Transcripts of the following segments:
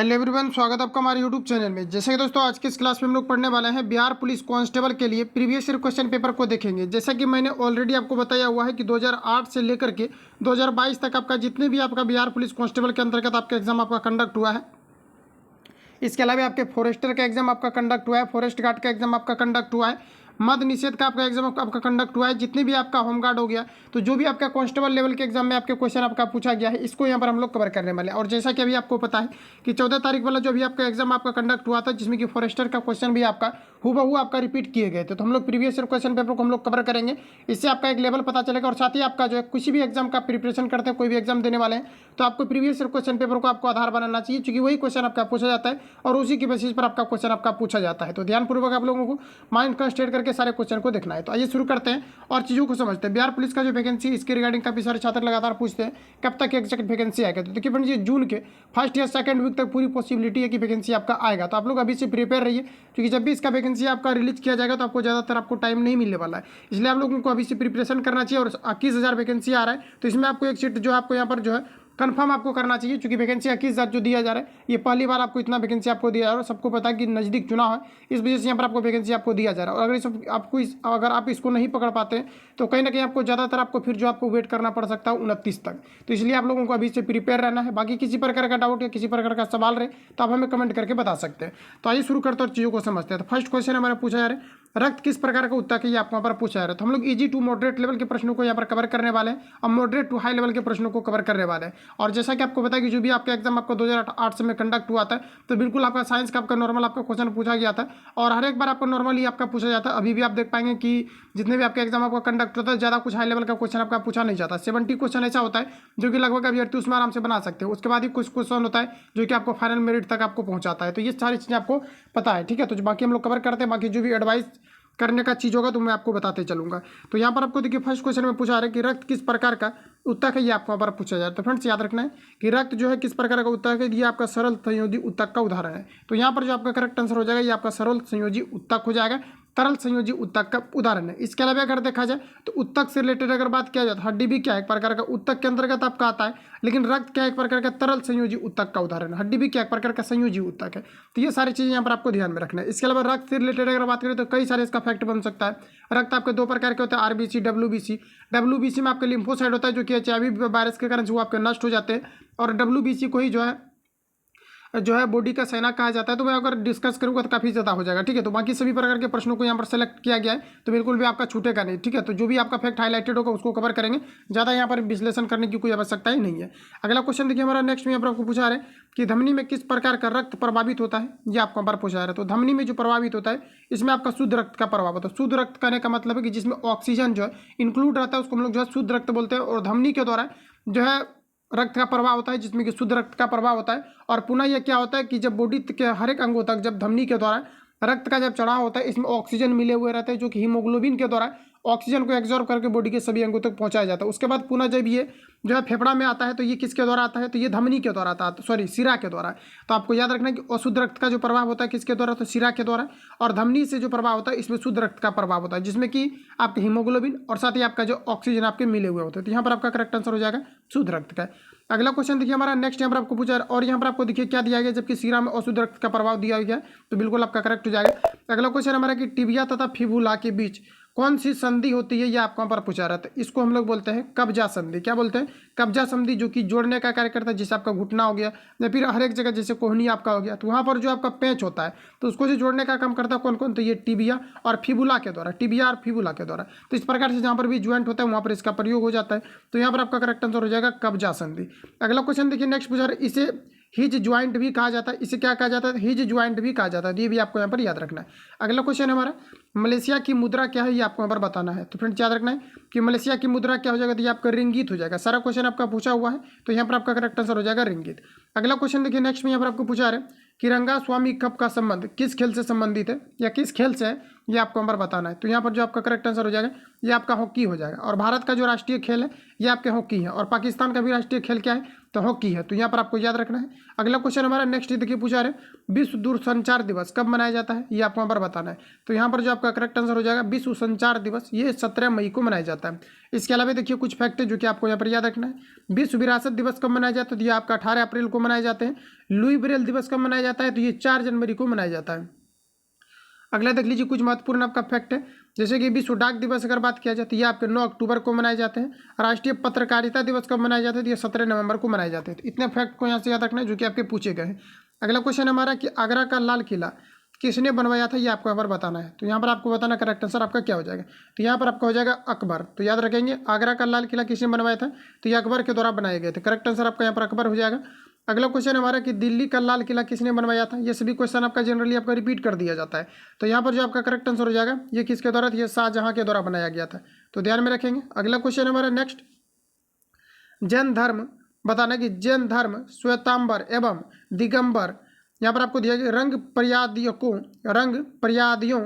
Hello everyone, स्वागत है आपका हमारे यूट्यूब चैनल में। जैसे कि दोस्तों आज की इस क्लास में हम लोग पढ़ने वाले हैं बिहार पुलिस कांस्टेबल के लिए प्रीवियस ईयर क्वेश्चन पेपर को देखेंगे। जैसा कि मैंने ऑलरेडी आपको बताया हुआ है कि 2008 से लेकर के 2022 तक आपका जितने भी आपका बिहार पुलिस कांस्टेबल के अंतर्गत आपका एग्जाम आपका कंडक्ट हुआ है। इसके अलावा आपके फॉरेस्टर का एग्जाम आपका कंडक्ट हुआ है, फॉरेस्ट गार्ड का एग्जाम आपका कंडक्ट हुआ है, मद निषेध का आपका एग्जाम आपका कंडक्ट हुआ है। जितने भी आपका होमगार्ड हो गया, तो जो भी आपका कांस्टेबल लेवल के एग्जाम में आपके क्वेश्चन आपका पूछा गया है, इसको यहाँ पर हम लोग कवर करने वाले हैं। और जैसा कि अभी आपको पता है कि 14 तारीख वाला जो भी आपका एग्जाम आपका कंडक्ट हुआ था, जिसमें कि फॉरेस्टर का क्वेश्चन भी आपका हूबहू आपका रिपीट किए गए थे, तो हम लोग प्रीवियस ईयर क्वेश्चन पेपर को हम लोग कवर करेंगे। इससे आपका एक लेवल पता चलेगा और साथ ही आपका जो है किसी भी एग्जाम का प्रिपरेशन करते हैं, कोई भी एग्जाम देने वाले हैं, तो आपको प्रीवियस ईयर क्वेश्चन पेपर को आपको आधार बनाना चाहिए, क्योंकि वही क्वेश्चन आपका पूछा जाता है और उसी की बेसिस पर आपका क्वेश्चन आपका पूछा जाता है। तो ध्यानपूर्वक आप लोगों को माइंड कंस्ट्रेट करके सारे क्वेश्चन को देखना है। तो आइए शुरू करते हैं और चीज़ों को समझते हैं। बिहार पुलिस का जो वैकेंसी, इसके रिगार्डिंग काफी सारे छात्र लगातार पूछते हैं कब तक एग्जैक्ट वैकेंसी आएगा। तो देखिए फ्रेंड्स, ये जून के फर्स्ट या सेकंड वीक तक पूरी पॉसिबिलिटी है कि वैकेंसी आपका आएगा। तो आप लोग अभी से प्रिपेयर रहिए, क्योंकि जब भी इसका वैकेंसी आपका रिलीज किया जाएगा तो आपको ज़्यादातर आपको टाइम नहीं मिलने वाला है। इसलिए आप लोगों को अभी से प्रिपरेशन करना चाहिए। और 21,000 वैकेंसी आ रहा है, तो इसमें आपको एक सीट जो आपको यहाँ पर जो है कंफर्म आपको करना चाहिए, क्योंकि वैकेंसी 21,000 जो दिया जा रहा है, ये पहली बार आपको इतना वैकेंसी आपको दिया जा रहा है। सबको पता है कि नज़दीक चुनाव है, इस वजह से यहाँ पर आपको वैकेंसी आपको दिया जा रहा है। और अगर आप इसको नहीं पकड़ पाते हैं, तो कहीं ना कहीं आपको ज़्यादातर आपको फिर जो आपको वेट करना पड़ सकता है 29 तक। तो इसलिए आप लोगों को अभी से प्रिपेयर रहना है। बाकी किसी प्रकार का डाउट या किसी प्रकार का सवाल रहे तो आप हमें कमेंट करके बता सकते हैं। तो आइए शुरू करते हैं और चीज़ों को समझते हैं। तो फर्स्ट क्वेश्चन हमारा पूछा जा रहा है, रक्त किस प्रकार का उत्तक है, ये आपको यहाँ पर पूछा जा रहा है। तो हम लोग इजी टू मॉडरेट लेवल के प्रश्नों को यहाँ पर कवर करने वाले हैं और मॉडरेट टू हाई लेवल के प्रश्नों को कवर करने वाले हैं। और जैसा कि आपको पता है कि जो भी आपका एग्जाम आपका 2008 से में कंडक्ट हुआ था, तो बिल्कुल आपका साइंस का आपका नॉर्मल आपका क्वेश्चन पूछा गया था और हर एक बार आपका नॉर्मली आपका पूछा जाता है। अभी भी आप देख पाएंगे कि जितने भी आपके एग्जाम आपका कंडक्ट होता है, ज़्यादा कुछ हाई लेवल का क्वेश्चन आपका पूछा नहीं जाता। 70 क्वेश्चन ऐसा होता है जो कि लगभग अभ्यर्थी उसमें आराम से बना सकते हैं। उसके बाद ही कुछ क्वेश्चन होता है जो कि आपको फाइनल मेरिट तक आपको पहुंचाता है। तो ये सारी चीज़ें आपको पता है, ठीक है। तो बाकी हम लोग कवर करते हैं, बाकी जो भी एडवाइस करने का चीज़ होगा तो मैं आपको बताते चलूंगा। तो यहाँ पर आपको देखिए फर्स्ट क्वेश्चन में पूछा रहा है कि रक्त किस प्रकार का उत्तक है, ये आपको यहाँ पर पूछा जाए। तो फ्रेंड्स याद रखना है कि रक्त जो है किस प्रकार का उत्तक है, ये आपका सरल संयोजी उत्तक का उदाहरण है। तो यहाँ पर जो आपका करेक्ट आंसर हो जाएगा, ये आपका सरल संयोजी उत्तक हो जाएगा, तरल संयोजी उत्तक का उदाहरण है। इसके अलावा अगर देखा जाए तो उत्तक से रिलेटेड अगर बात किया जाए तो हड्डी भी क्या एक प्रकार का उत्तक के अंतर्गत आपका आता है, लेकिन रक्त क्या एक प्रकार का तरल संयोजी उत्तक का उदाहरण है। हड्डी भी क्या एक प्रकार का संयोजी उत्तक है। तो ये सारी चीज़ें यहाँ पर आपको ध्यान में रखना है। इसके अलावा रक्त से रिलेटेड अगर बात करें तो कई सारे इसका फैक्ट बन सकता है। रक्त आपके दो प्रकार के होते हैं, आरबीसी, डब्ल्यूबीसी। डब्ल्यूबीसी में आपके लिम्फोसाइट होता है जो कि एचआईवी वायरस के कारण जो आपके नष्ट हो जाते हैं, और डब्ल्यूबीसी को ही जो है बॉडी का सेना कहा जाता है। तो मैं अगर डिस्कस करूंगा तो काफ़ी ज़्यादा हो जाएगा, ठीक है। तो बाकी सभी प्रकार के प्रश्नों को यहाँ पर सेलेक्ट किया गया है, तो बिल्कुल भी आपका छूटेगा नहीं, ठीक है। तो जो भी आपका फैक्ट हाईलाइटेड होगा उसको कवर करेंगे, ज़्यादा यहाँ पर विश्लेषण करने की कोई आवश्यकता ही नहीं है। अगला क्वेश्चन देखिए हमारा नेक्स्ट में यहाँ पर आपको पूछा रहा है कि धमनी में किस प्रकार का रक्त प्रभावित होता है, ये आपको यहाँ पर पूछा जा रहा है। तो धमनी में जो प्रभावित होता है, इसमें आपका शुद्ध रक्त का प्रभाव होता है। शुद्ध रक्त कहने का मतलब है कि जिसमें ऑक्सीजन जो है इंक्लूड रहता है, उसको हम लोग जो है शुद्ध रक्त बोलते हैं। और धमनी के द्वारा जो है रक्त का प्रवाह होता है, जिसमें कि शुद्ध रक्त का प्रवाह होता है। और पुनः यह क्या होता है कि जब बॉडी के हर एक अंगों तक जब धमनी के द्वारा रक्त का जब चढ़ाव होता है, इसमें ऑक्सीजन मिले हुए रहते हैं, जो कि हीमोग्लोबिन के द्वारा ऑक्सीजन को एब्जॉर्ब करके बॉडी के सभी अंगों तक पहुंचाया जाता है। उसके बाद पुनः जब ये जो है फेफड़ा में आता है, तो ये किसके द्वारा आता है, तो ये धमनी के द्वारा आता है, सॉरी शिरा के द्वारा। तो आपको याद रखना है कि अशुद्ध रक्त का जो प्रभाव होता है किसके द्वारा, तो शिरा के द्वारा। और धमनी से जो प्रभाव होता है, इसमें शुद्ध रक्त का प्रभाव होता है, जिसमें कि आपके हीमोग्लोबिन और साथ ही आपका जो ऑक्सीजन आपके मिले हुए होते हैं। तो यहाँ पर आपका करेक्ट आंसर हो जाएगा शुद्ध रक्त का। अगला क्वेश्चन देखिए हमारा नेक्स्ट यहाँ पर आपको पूछा और यहाँ पर आपको देखिए क्या दिया गया, जबकि शिरा में अशुद्ध रक्त का प्रभाव दिया गया, तो बिल्कुल आपका करेक्ट हो जाएगा। अगला क्वेश्चन हमारा कि टिबिया तथा फिबुला के बीच कौन सी संधि होती है, ये आपको यहाँ पर पूछा रहा था। इसको हम लोग बोलते हैं कब्जा संधि। क्या बोलते हैं, कब्जा संधि, जो कि जोड़ने का कार्य करता है। जैसे आपका घुटना हो गया या फिर हर एक जगह जैसे कोहनी आपका हो गया, तो वहाँ पर जो आपका पेंच होता है, तो उसको जो जोड़ने का काम करता है कौन कौन, तो ये टिबिया और फिबुला के द्वारा, टिबिया और फिबुला के द्वारा। तो इस प्रकार से जहाँ पर भी ज्वाइंट होता है वहाँ पर इसका प्रयोग हो जाता है। तो यहाँ पर आपका करेक्ट आंसर हो जाएगा कब्जा संधि। अगला क्वेश्चन देखिए नेक्स्ट पूछा, इसे हिज ज्वाइंट भी कहा जाता है। इसे क्या कहा जाता है, हिज ज्वाइंट भी कहा जाता है। ये भी आपको यहाँ पर याद रखना है। अगला क्वेश्चन हमारा मलेशिया की मुद्रा क्या है, ये आपको यहाँ पर बताना है। तो फ्रेंड्स याद रखना है कि मलेशिया की मुद्रा क्या हो जाएगा, तो ये आपका रिंगित हो जाएगा। सारा क्वेश्चन आपका पूछा हुआ है, तो यहाँ पर आपका करेक्ट आंसर हो जाएगा रिंगित। अगला क्वेश्चन देखिए नेक्स्ट में यहाँ पर आपको पूछा है कि रंगा स्वामी कप का संबंध किस खेल से संबंधित है या किस खेल से है, ये आपको नंबर बताना है। तो यहाँ पर जो आपका करेक्ट आंसर हो जाएगा ये आपका हॉकी हो जाएगा। और भारत का जो राष्ट्रीय खेल है ये आपके हॉकी है, और पाकिस्तान का भी राष्ट्रीय खेल क्या है, तो हॉकी है। तो यहाँ पर आपको याद रखना है। अगला क्वेश्चन हमारा नेक्स्ट देखिए पूछा रहे, विश्व दूरसंचार दिवस कब मनाया जाता है, ये आपको नंबर बताना है। तो यहाँ पर जो आपका करेक्ट आंसर हो जाएगा विश्व संचार दिवस ये 17 मई को मनाया जाता है। इसके अलावा देखिए कुछ फैक्ट है जो कि आपको यहाँ पर याद रखना है। विश्व विरासत दिवस कब मनाया जाता है, तो ये आपका 18 अप्रैल को मनाए जाते हैं। लुई ब्रेल दिवस कब मनाया जाता है, तो ये 4 जनवरी को मनाया जाता है। अगला देख लीजिए कुछ महत्वपूर्ण आपका फैक्ट है, जैसे कि विश्व डाक दिवस अगर बात किया जाए तो ये आपके 9 अक्टूबर को मनाए जाते हैं। राष्ट्रीय पत्रकारिता दिवस कब मनाए जाते हैं, तो ये 17 नवंबर को मनाए जाते हैं। तो इतने फैक्ट को यहाँ से याद रखना है जो कि आपके पूछे गए हैं। अगला क्वेश्चन हमारा कि आगरा का लाल किला किसने बनवाया था, ये आपको यहाँ पर बताना है। तो यहाँ पर आपको बताना करेक्ट आंसर आपका क्या हो जाएगा, तो यहाँ पर आपका हो जाएगा अकबर। तो याद रखेंगे आगरा का लाल किला किसने बनवाया था, तो ये अकबर के द्वारा बनाए गए थे। करेक्ट आंसर आपका यहाँ पर अकबर हो जाएगा। अगला क्वेश्चन हमारा कि दिल्ली का लाल किला किसने बनवाया था, ये सभी क्वेश्चन आपका जनरली आपका रिपीट कर दिया जाता है। तो यहाँ पर जो आपका करेक्ट आंसर हो जाएगा ये किसके द्वारा था, ये शाहजहां के द्वारा बनाया गया था। तो ध्यान में रखेंगे। अगला क्वेश्चन हमारा नेक्स्ट, जैन धर्म बताना कि जैन धर्म श्वेतांबर एवं दिगंबर, यहाँ पर आपको दिया गया रंग पर्यादियों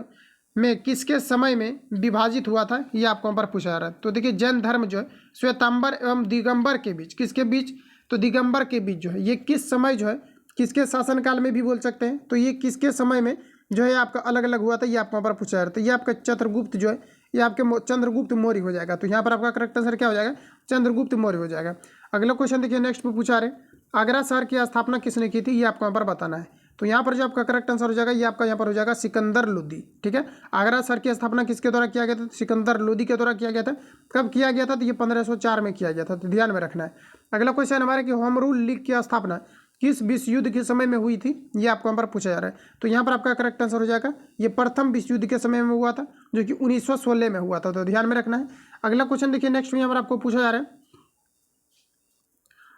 में किसके समय में विभाजित हुआ था, ये आपको यहाँ पर पूछा जा रहा है। तो देखिए जैन धर्म जो है श्वेतांबर एवं दिगंबर के बीच, किसके बीच, तो दिगंबर के बीच जो है ये किस समय जो है, किसके शासनकाल में भी बोल सकते हैं, तो ये किसके समय में जो है आपका अलग अलग हुआ था, ये आपको यहाँ पर पूछा जा रहा है। तो ये आपका चंद्रगुप्त जो है ये आपके चंद्रगुप्त मौर्य हो जाएगा। तो यहाँ पर आपका करेक्ट आंसर क्या हो जाएगा, चंद्रगुप्त मौर्य हो जाएगा। अगला क्वेश्चन देखिए नेक्स्ट में पूछा रहे, आगरा शहर की स्थापना किसने की थी, ये आपको यहाँ पर बताना है। तो यहाँ पर जो आपका करेक्ट आंसर हो जाएगा ये आपका यहाँ पर हो जाएगा सिकंदर लोदी। ठीक है, आगरा शहर की स्थापना किसके द्वारा किया गया था, सिकंदर लोदी के द्वारा किया गया था। कब किया गया था, तो ये 1504 में किया गया था। तो ध्यान में रखना है। अगला क्वेश्चन हमारे कि होम रूल लीग की स्थापना किस विश्व युद्ध के समय में हुई थी, ये आपको यहाँ पर पूछा जा रहा है। तो यहाँ पर आपका करेक्ट आंसर हो जाएगा ये प्रथम विश्व युद्ध के समय में हुआ था, जो कि 1916 में हुआ था। तो ध्यान में रखना है। अगला क्वेश्चन देखिए नेक्स्ट में यहाँ पर आपको पूछा जा रहा है,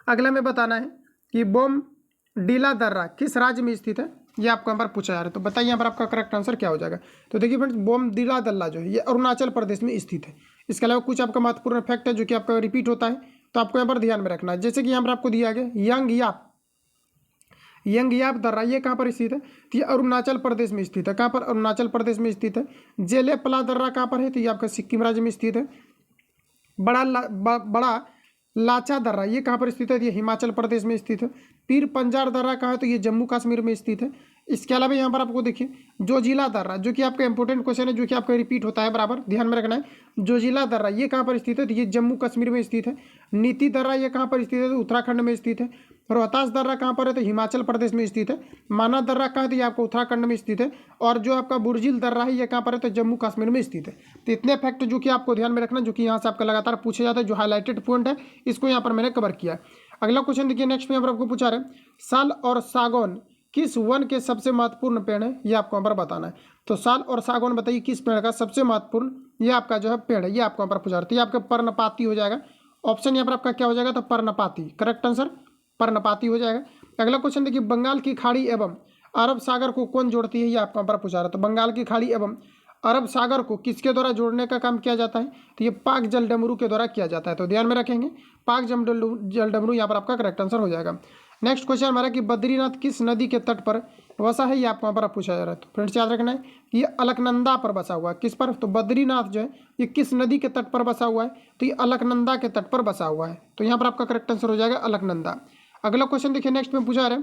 अगला में बताना है कि बोमडिला दर्रा किस राज्य में स्थित है, ये आपको यहाँ पर पूछा जा रहा है। तो बताइए यहाँ पर आपका करेक्ट आंसर क्या हो जाएगा। तो देखिए फ्रेंड्स बोमडिला दर्रा जो है ये अरुणाचल प्रदेश में स्थित है। इसके अलावा कुछ आपका महत्वपूर्ण फैक्ट है जो कि आपका रिपीट होता है, तो आपको यहाँ पर ध्यान में रखना है। जैसे कि यहाँ पर आपको दिया गया यंगयाप दर्रा ये कहाँ पर स्थित है, तो ये अरुणाचल प्रदेश में स्थित है। कहाँ पर, अरुणाचल प्रदेश में स्थित है। जेलेपला दर्रा कहाँ पर है, तो ये आपका सिक्किम राज्य में स्थित है। बड़ा लाचा दर्रा ये कहाँ पर स्थित है, ये हिमाचल प्रदेश में स्थित है। पीर पंजार दर्रा कहाँ है, तो ये जम्मू कश्मीर में स्थित है। इसके अलावा यहाँ पर आपको देखिए जोजिला दर्रा, जो कि आपका इंपॉर्टेंट क्वेश्चन है, जो कि आपका रिपीट होता है बराबर, ध्यान में रखना है। जोजिला दर्रा ये कहाँ पर स्थित है, तो ये जम्मू कश्मीर में स्थित है। नीति दर्रा ये कहाँ पर स्थित है, तो उत्तराखंड में स्थित है। रोहतास दर्रा कहाँ पर है, तो हिमाचल प्रदेश में स्थित है। माना दर्रा कहाँ है, तो ये आपका उत्तराखंड में स्थित है। और जो आपका बुर्जिल दर्रा है ये कहाँ पर है, तो जम्मू कश्मीर में स्थित है। तो इतने फैक्ट जो कि आपको ध्यान में रखना, जो कि यहाँ से आपका लगातार पूछे जाता है, जो हाईलाइटेड पॉइंट है इसको यहाँ पर मैंने कवर किया। अगला क्वेश्चन देखिए नेक्स्ट में यहाँ पर आपको पूछा रहे, साल और सागौन किस वन के सबसे महत्वपूर्ण पेड़ है, ये आपको यहाँ पर बताना है। तो साल और सागौन बताइए किस पेड़ का सबसे महत्वपूर्ण ये आपका जो है पेड़ है, ये आपको यहाँ पर पूछा रहा है। तो ये आपका पर्णपाती हो जाएगा। ऑप्शन यहाँ पर आपका क्या हो जाएगा, तो पर्णपाती, करेक्ट आंसर पर्णपाती हो जाएगा। अगला क्वेश्चन देखिए बंगाल की खाड़ी एवं अरब सागर को कौन जोड़ती है, ये आपको यहाँ पर पूछा रहा है। तो बंगाल की खाड़ी एवं अरब सागर को किसके द्वारा जोड़ने का काम किया जाता है, तो ये पाक जलडमरू के द्वारा किया जाता है। तो ध्यान में रखेंगे पाक जलडमरू यहाँ पर आपका करेक्ट आंसर हो जाएगा। नेक्स्ट क्वेश्चन हमारा कि बद्रीनाथ किस नदी के तट पर बसा है, ये आपको यहाँ पर पूछा जा रहा है। तो फ्रेंड्स याद रखना है कि ये अलकनंदा पर बसा हुआ है। किस पर, तो बद्रीनाथ जो है ये किस नदी के तट पर बसा हुआ है, तो ये अलकनंदा के तट पर बसा हुआ है। तो यहाँ पर आपका करेक्ट आंसर हो जाएगा अलकनंदा। अगला क्वेश्चन देखिए नेक्स्ट में पूछा रहे,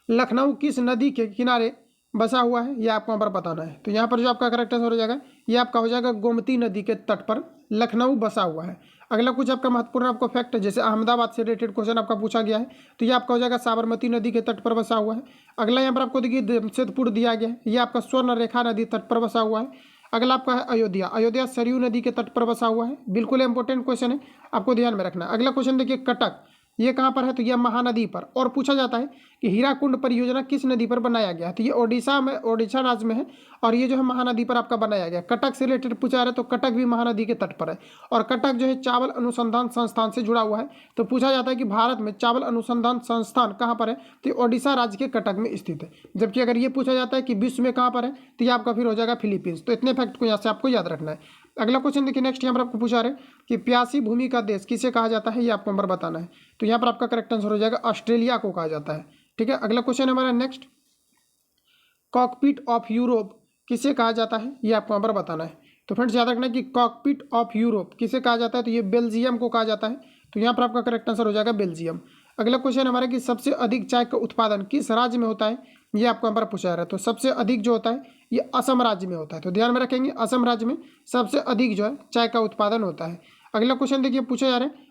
लखनऊ किस नदी के किनारे बसा हुआ है, ये आपको यहाँ पर बताना है। तो यहाँ पर जो आपका करेक्ट आंसर हो जाएगा ये आपका हो जाएगा गोमती नदी के तट पर लखनऊ बसा हुआ है। अगला कुछ आपका महत्वपूर्ण आपको फैक्ट है, जैसे अहमदाबाद से रिलेटेड क्वेश्चन आपका पूछा गया है, तो ये आपका हो जाएगा साबरमती नदी के तट पर बसा हुआ है। अगला यहाँ पर आपको देखिए जमशेदपुर दिया गया है, ये आपका स्वर्ण रेखा नदी तट पर बसा हुआ है। अगला आपका है अयोध्या, अयोध्या सरयू नदी के तट पर बसा हुआ है। बिल्कुल इंपॉर्टेंट क्वेश्चन है, आपको ध्यान में रखना है। अगला क्वेश्चन देखिए कटक ये कहाँ पर है, तो यह महानदी पर। और पूछा जाता है कि हीराकुंड परियोजना किस नदी पर बनाया गया, तो ये ओडिशा राज्य में है। और ये जो है महानदी पर आपका बनाया गया। कटक से रिलेटेड पूछा जा रहा है, तो कटक भी महानदी के तट पर है। और कटक जो है चावल अनुसंधान संस्थान से जुड़ा हुआ है। तो पूछा जाता है कि भारत में चावल अनुसंधान संस्थान कहाँ पर है, तो ओडिशा राज्य के कटक में स्थित है। जबकि अगर ये पूछा जाता है कि विश्व में कहाँ पर है, तो ये आपका फिर हो जाएगा फिलीपींस। तो इतने फैक्ट को यहाँ से आपको याद रखना है। अगला क्वेश्चन देखिए नेक्स्ट यहाँ पर आपको पूछा रहे कि प्यासी भूमि का देश किसे कहा जाता है, ये आपको नंबर बताना है। तो यहाँ पर आपका करेक्ट आंसर हो जाएगा ऑस्ट्रेलिया को कहा जाता है। ठीक है, अगला क्वेश्चन हमारा नेक्स्ट, कॉकपिट ऑफ यूरोप किसे कहा जाता है, ये आपको यहाँ पर बताना है। तो फ्रेंड्स याद रखना कि कॉकपिट ऑफ यूरोप किसे कहा जाता है, तो ये बेल्जियम को कहा जाता है। तो यहाँ पर आपका करेक्ट आंसर हो जाएगा बेल्जियम। अगला क्वेश्चन हमारा कि सबसे अधिक चाय का उत्पादन किस राज्य में होता है, ये आपको यहाँ पर पूछा जा रहा है। तो सबसे अधिक जो होता है ये असम राज्य में होता है। तो ध्यान में रखेंगे असम राज्य में सबसे अधिक जो है चाय का उत्पादन होता है। अगला क्वेश्चन देखिए पूछा जा रहा है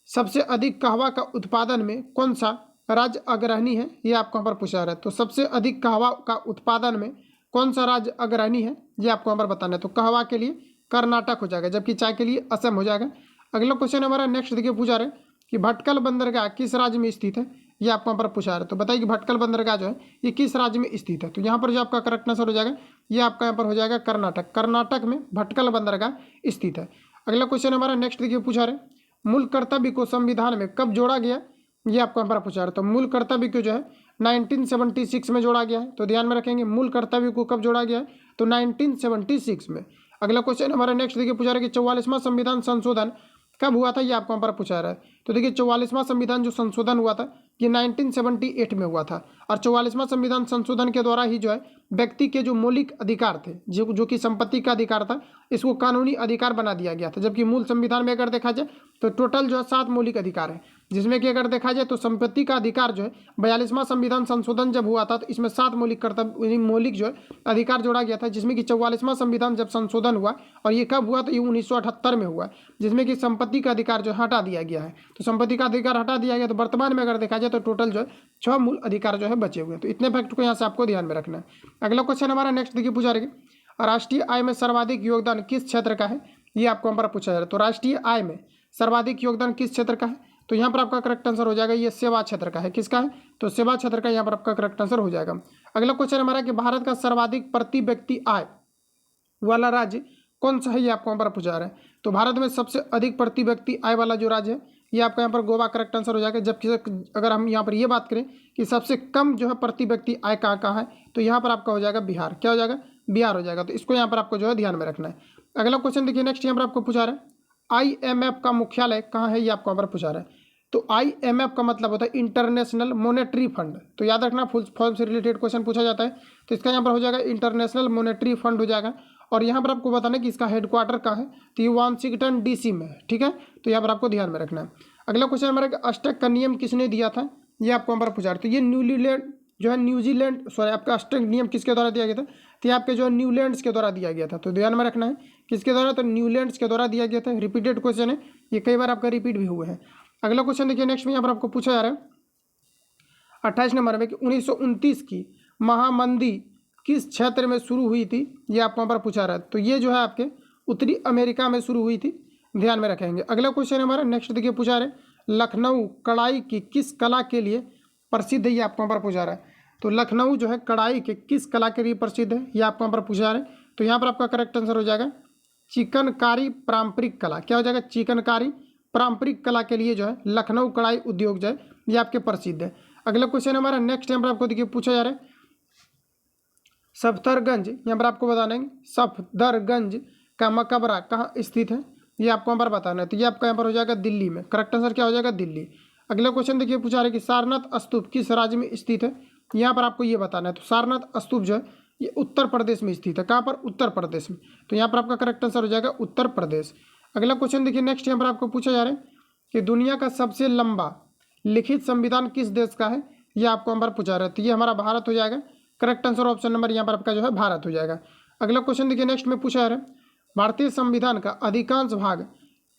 सबसे अधिक कहवा का उत्पादन में कौन सा राज्य अग्रणी है, ये आपको यहाँ पर पूछा जा रहा है। तो सबसे अधिक कहवा का उत्पादन में कौन सा राज्य अग्रणी है, ये आपको यहाँ पर बताना है। तो कहवा के लिए कर्नाटक हो जाएगा, जबकि चाय के लिए असम हो जाएगा। अगला क्वेश्चन हमारा नेक्स्ट देखिए पूछा रहे कि भटकल बंदरगाह किस राज्य में स्थित है, ये आपको यहाँ पर पूछा रहा है। तो बताइए कि भटकल बंदरगाह जो है ये किस राज्य में स्थित है। तो यहाँ पर जो आपका करेक्ट आंसर हो जाएगा ये आपका यहाँ पर हो जाएगा कर्नाटक। कर्नाटक में भटकल बंदरगाह स्थित है। अगला क्वेश्चन हमारा नेक्स्ट देखिए पूछा रहे मूल कर्तव्य को संविधान में कब जोड़ा गया, ये आपको यहाँ पर पूछा रहा है। तो मूल कर्तव्य को जो है 1976 में जोड़ा गया है। तो ध्यान में रखेंगे मूल कर्तव्य को कब जोड़ा गया है, तो 1976 में। अगला क्वेश्चन हमारा नेक्स्ट देखिए पूछा रहा है कि 44वां संविधान संशोधन कब हुआ था, ये आपको यहाँ पर पूछा रहा है। तो देखिए 44वां संविधान जो संशोधन हुआ था ये 1978 में हुआ था। और 44वां संविधान संशोधन के द्वारा ही जो है व्यक्ति के जो मौलिक अधिकार थे, जो कि संपत्ति का अधिकार था, इसको कानूनी अधिकार बना दिया गया था। जबकि मूल संविधान में अगर देखा जाए तो टोटल जो है 7 मौलिक अधिकार है, जिसमें कि अगर देखा जाए तो संपत्ति का अधिकार जो है 42वां संविधान संशोधन जब हुआ था तो इसमें 7 मौलिक जो है अधिकार जोड़ा गया था, जिसमें कि 44वां संविधान जब संशोधन हुआ और ये कब हुआ, तो ये 1978 में हुआ, जिसमें कि संपत्ति का अधिकार जो हटा दिया गया है। तो संपत्ति का अधिकार हटा दिया गया, तो वर्तमान में अगर देखा जाए तो टोटल जो है 6 मूल अधिकार जो है बचे हुए हैं। तो इतने फैक्ट को यहाँ से आपको ध्यान में रखना है। अगला क्वेश्चन हमारा नेक्स्ट देखिए पूछा रहेगा राष्ट्रीय आय में सर्वाधिक योगदान किस क्षेत्र का है, ये आपको यहाँ पर पूछा जा रहा है। तो राष्ट्रीय आय में सर्वाधिक योगदान किस क्षेत्र का है, तो यहाँ पर आपका करेक्ट आंसर हो जाएगा ये सेवा क्षेत्र का है। किसका है, तो सेवा क्षेत्र का यहाँ पर आपका करेक्ट आंसर हो जाएगा। अगला क्वेश्चन हमारा कि भारत का सर्वाधिक प्रति व्यक्ति आय वाला राज्य कौन सा है, ये आपको यहाँ पर पूछा रहा है। तो भारत में सबसे अधिक प्रति व्यक्ति आय वाला जो राज्य है ये आपका यहाँ पर गोवा करेक्ट आंसर हो जाएगा। जबकि अगर हम यहाँ पर ये बात करें कि सबसे कम जो है प्रति व्यक्ति आय कहाँ है, तो यहाँ पर आपका हो जाएगा बिहार। क्या हो जाएगा, बिहार हो जाएगा। तो इसको यहाँ पर आपको जो है ध्यान में रखना है। अगला क्वेश्चन देखिए नेक्स्ट यहाँ पर आपको पूछा रहा है IMF का मुख्यालय कहाँ है, ये आपको यहाँ पर पूछा रहा है। तो IMF का मतलब होता है इंटरनेशनल मॉनेटरी फंड। तो याद रखना फुल फॉर्म से रिलेटेड क्वेश्चन पूछा जाता है, तो इसका यहाँ पर हो जाएगा इंटरनेशनल मॉनेटरी फंड हो जाएगा। और यहाँ पर आपको बताना है कि इसका हेडक्वार्टर कहाँ है, तो ये वाशिंगटन DC में है। ठीक है, तो यहाँ पर आपको ध्यान में रखना है। अगला क्वेश्चन हमारा अष्टक का नियम किसने दिया था, ये आपको यहाँ पर पूछा रहा है। तो ये आपका अष्टक नियम किसके द्वारा दिया गया था, तो ये आपके जो न्यूलैंड्स के द्वारा दिया गया था। तो ध्यान में रखना है किसके द्वारा, तो न्यूलैंड्स के द्वारा दिया गया था। रिपीटेड क्वेश्चन है, ये कई बार आपका रिपीट भी हुए हैं। अगला क्वेश्चन देखिए नेक्स्ट में यहाँ पर आपको पूछा जा रहा है 28 नंबर में कि 1929 की महामंदी किस क्षेत्र में शुरू हुई थी, ये आपको यहाँ पर पूछा रहा है। तो ये जो है आपके उत्तरी अमेरिका में शुरू हुई थी, ध्यान में रखेंगे। अगला क्वेश्चन हमारा नेक्स्ट देखिए पूछा रहे लखनऊ कढ़ाई की किस कला के लिए प्रसिद्ध है, ये आपको यहाँ पर पूछा रहा है। तो लखनऊ जो है कढ़ाई के किस कला के लिए प्रसिद्ध है, ये आपको यहाँ पर पूछा रहा है। तो यहाँ पर आपका करेक्ट आंसर हो जाएगा चिकनकारी पारंपरिक कला। क्या हो जाएगा, चिकनकारी पारंपरिक कला के लिए जो है लखनऊ कढ़ाई उद्योग जो है ये आपके प्रसिद्ध है। अगला क्वेश्चन हमारा नेक्स्ट यहाँ पर आपको देखिए पूछा जा रहा है सफदरगंज, यहाँ पर आपको बताना है सफदरगंज का मकबरा कहाँ स्थित है, ये आपको यहाँ पर बताना है। तो ये आपका यहाँ पर हो जाएगा दिल्ली में। करेक्ट आंसर क्या हो जाएगा, दिल्ली। अगला क्वेश्चन देखिए पूछा रहा है कि सारनाथ स्तूप किस राज्य में स्थित है, यहाँ पर आपको ये बताना है। तो सारनाथ स्तूप जो है ये उत्तर प्रदेश में स्थित है। कहाँ पर, उत्तर प्रदेश में। तो यहाँ पर आपका करेक्ट आंसर हो जाएगा उत्तर प्रदेश। अगला क्वेश्चन देखिए नेक्स्ट यहाँ पर आपको पूछा जा रहा है कि दुनिया का सबसे लंबा लिखित संविधान किस देश का है, ये आपको यहाँ पर पूछा रहा है। तो ये हमारा भारत हो जाएगा। करेक्ट आंसर ऑप्शन नंबर यहाँ पर आपका जो है भारत हो जाएगा। अगला क्वेश्चन देखिए नेक्स्ट में पूछा जा रहा है भारतीय संविधान का अधिकांश भाग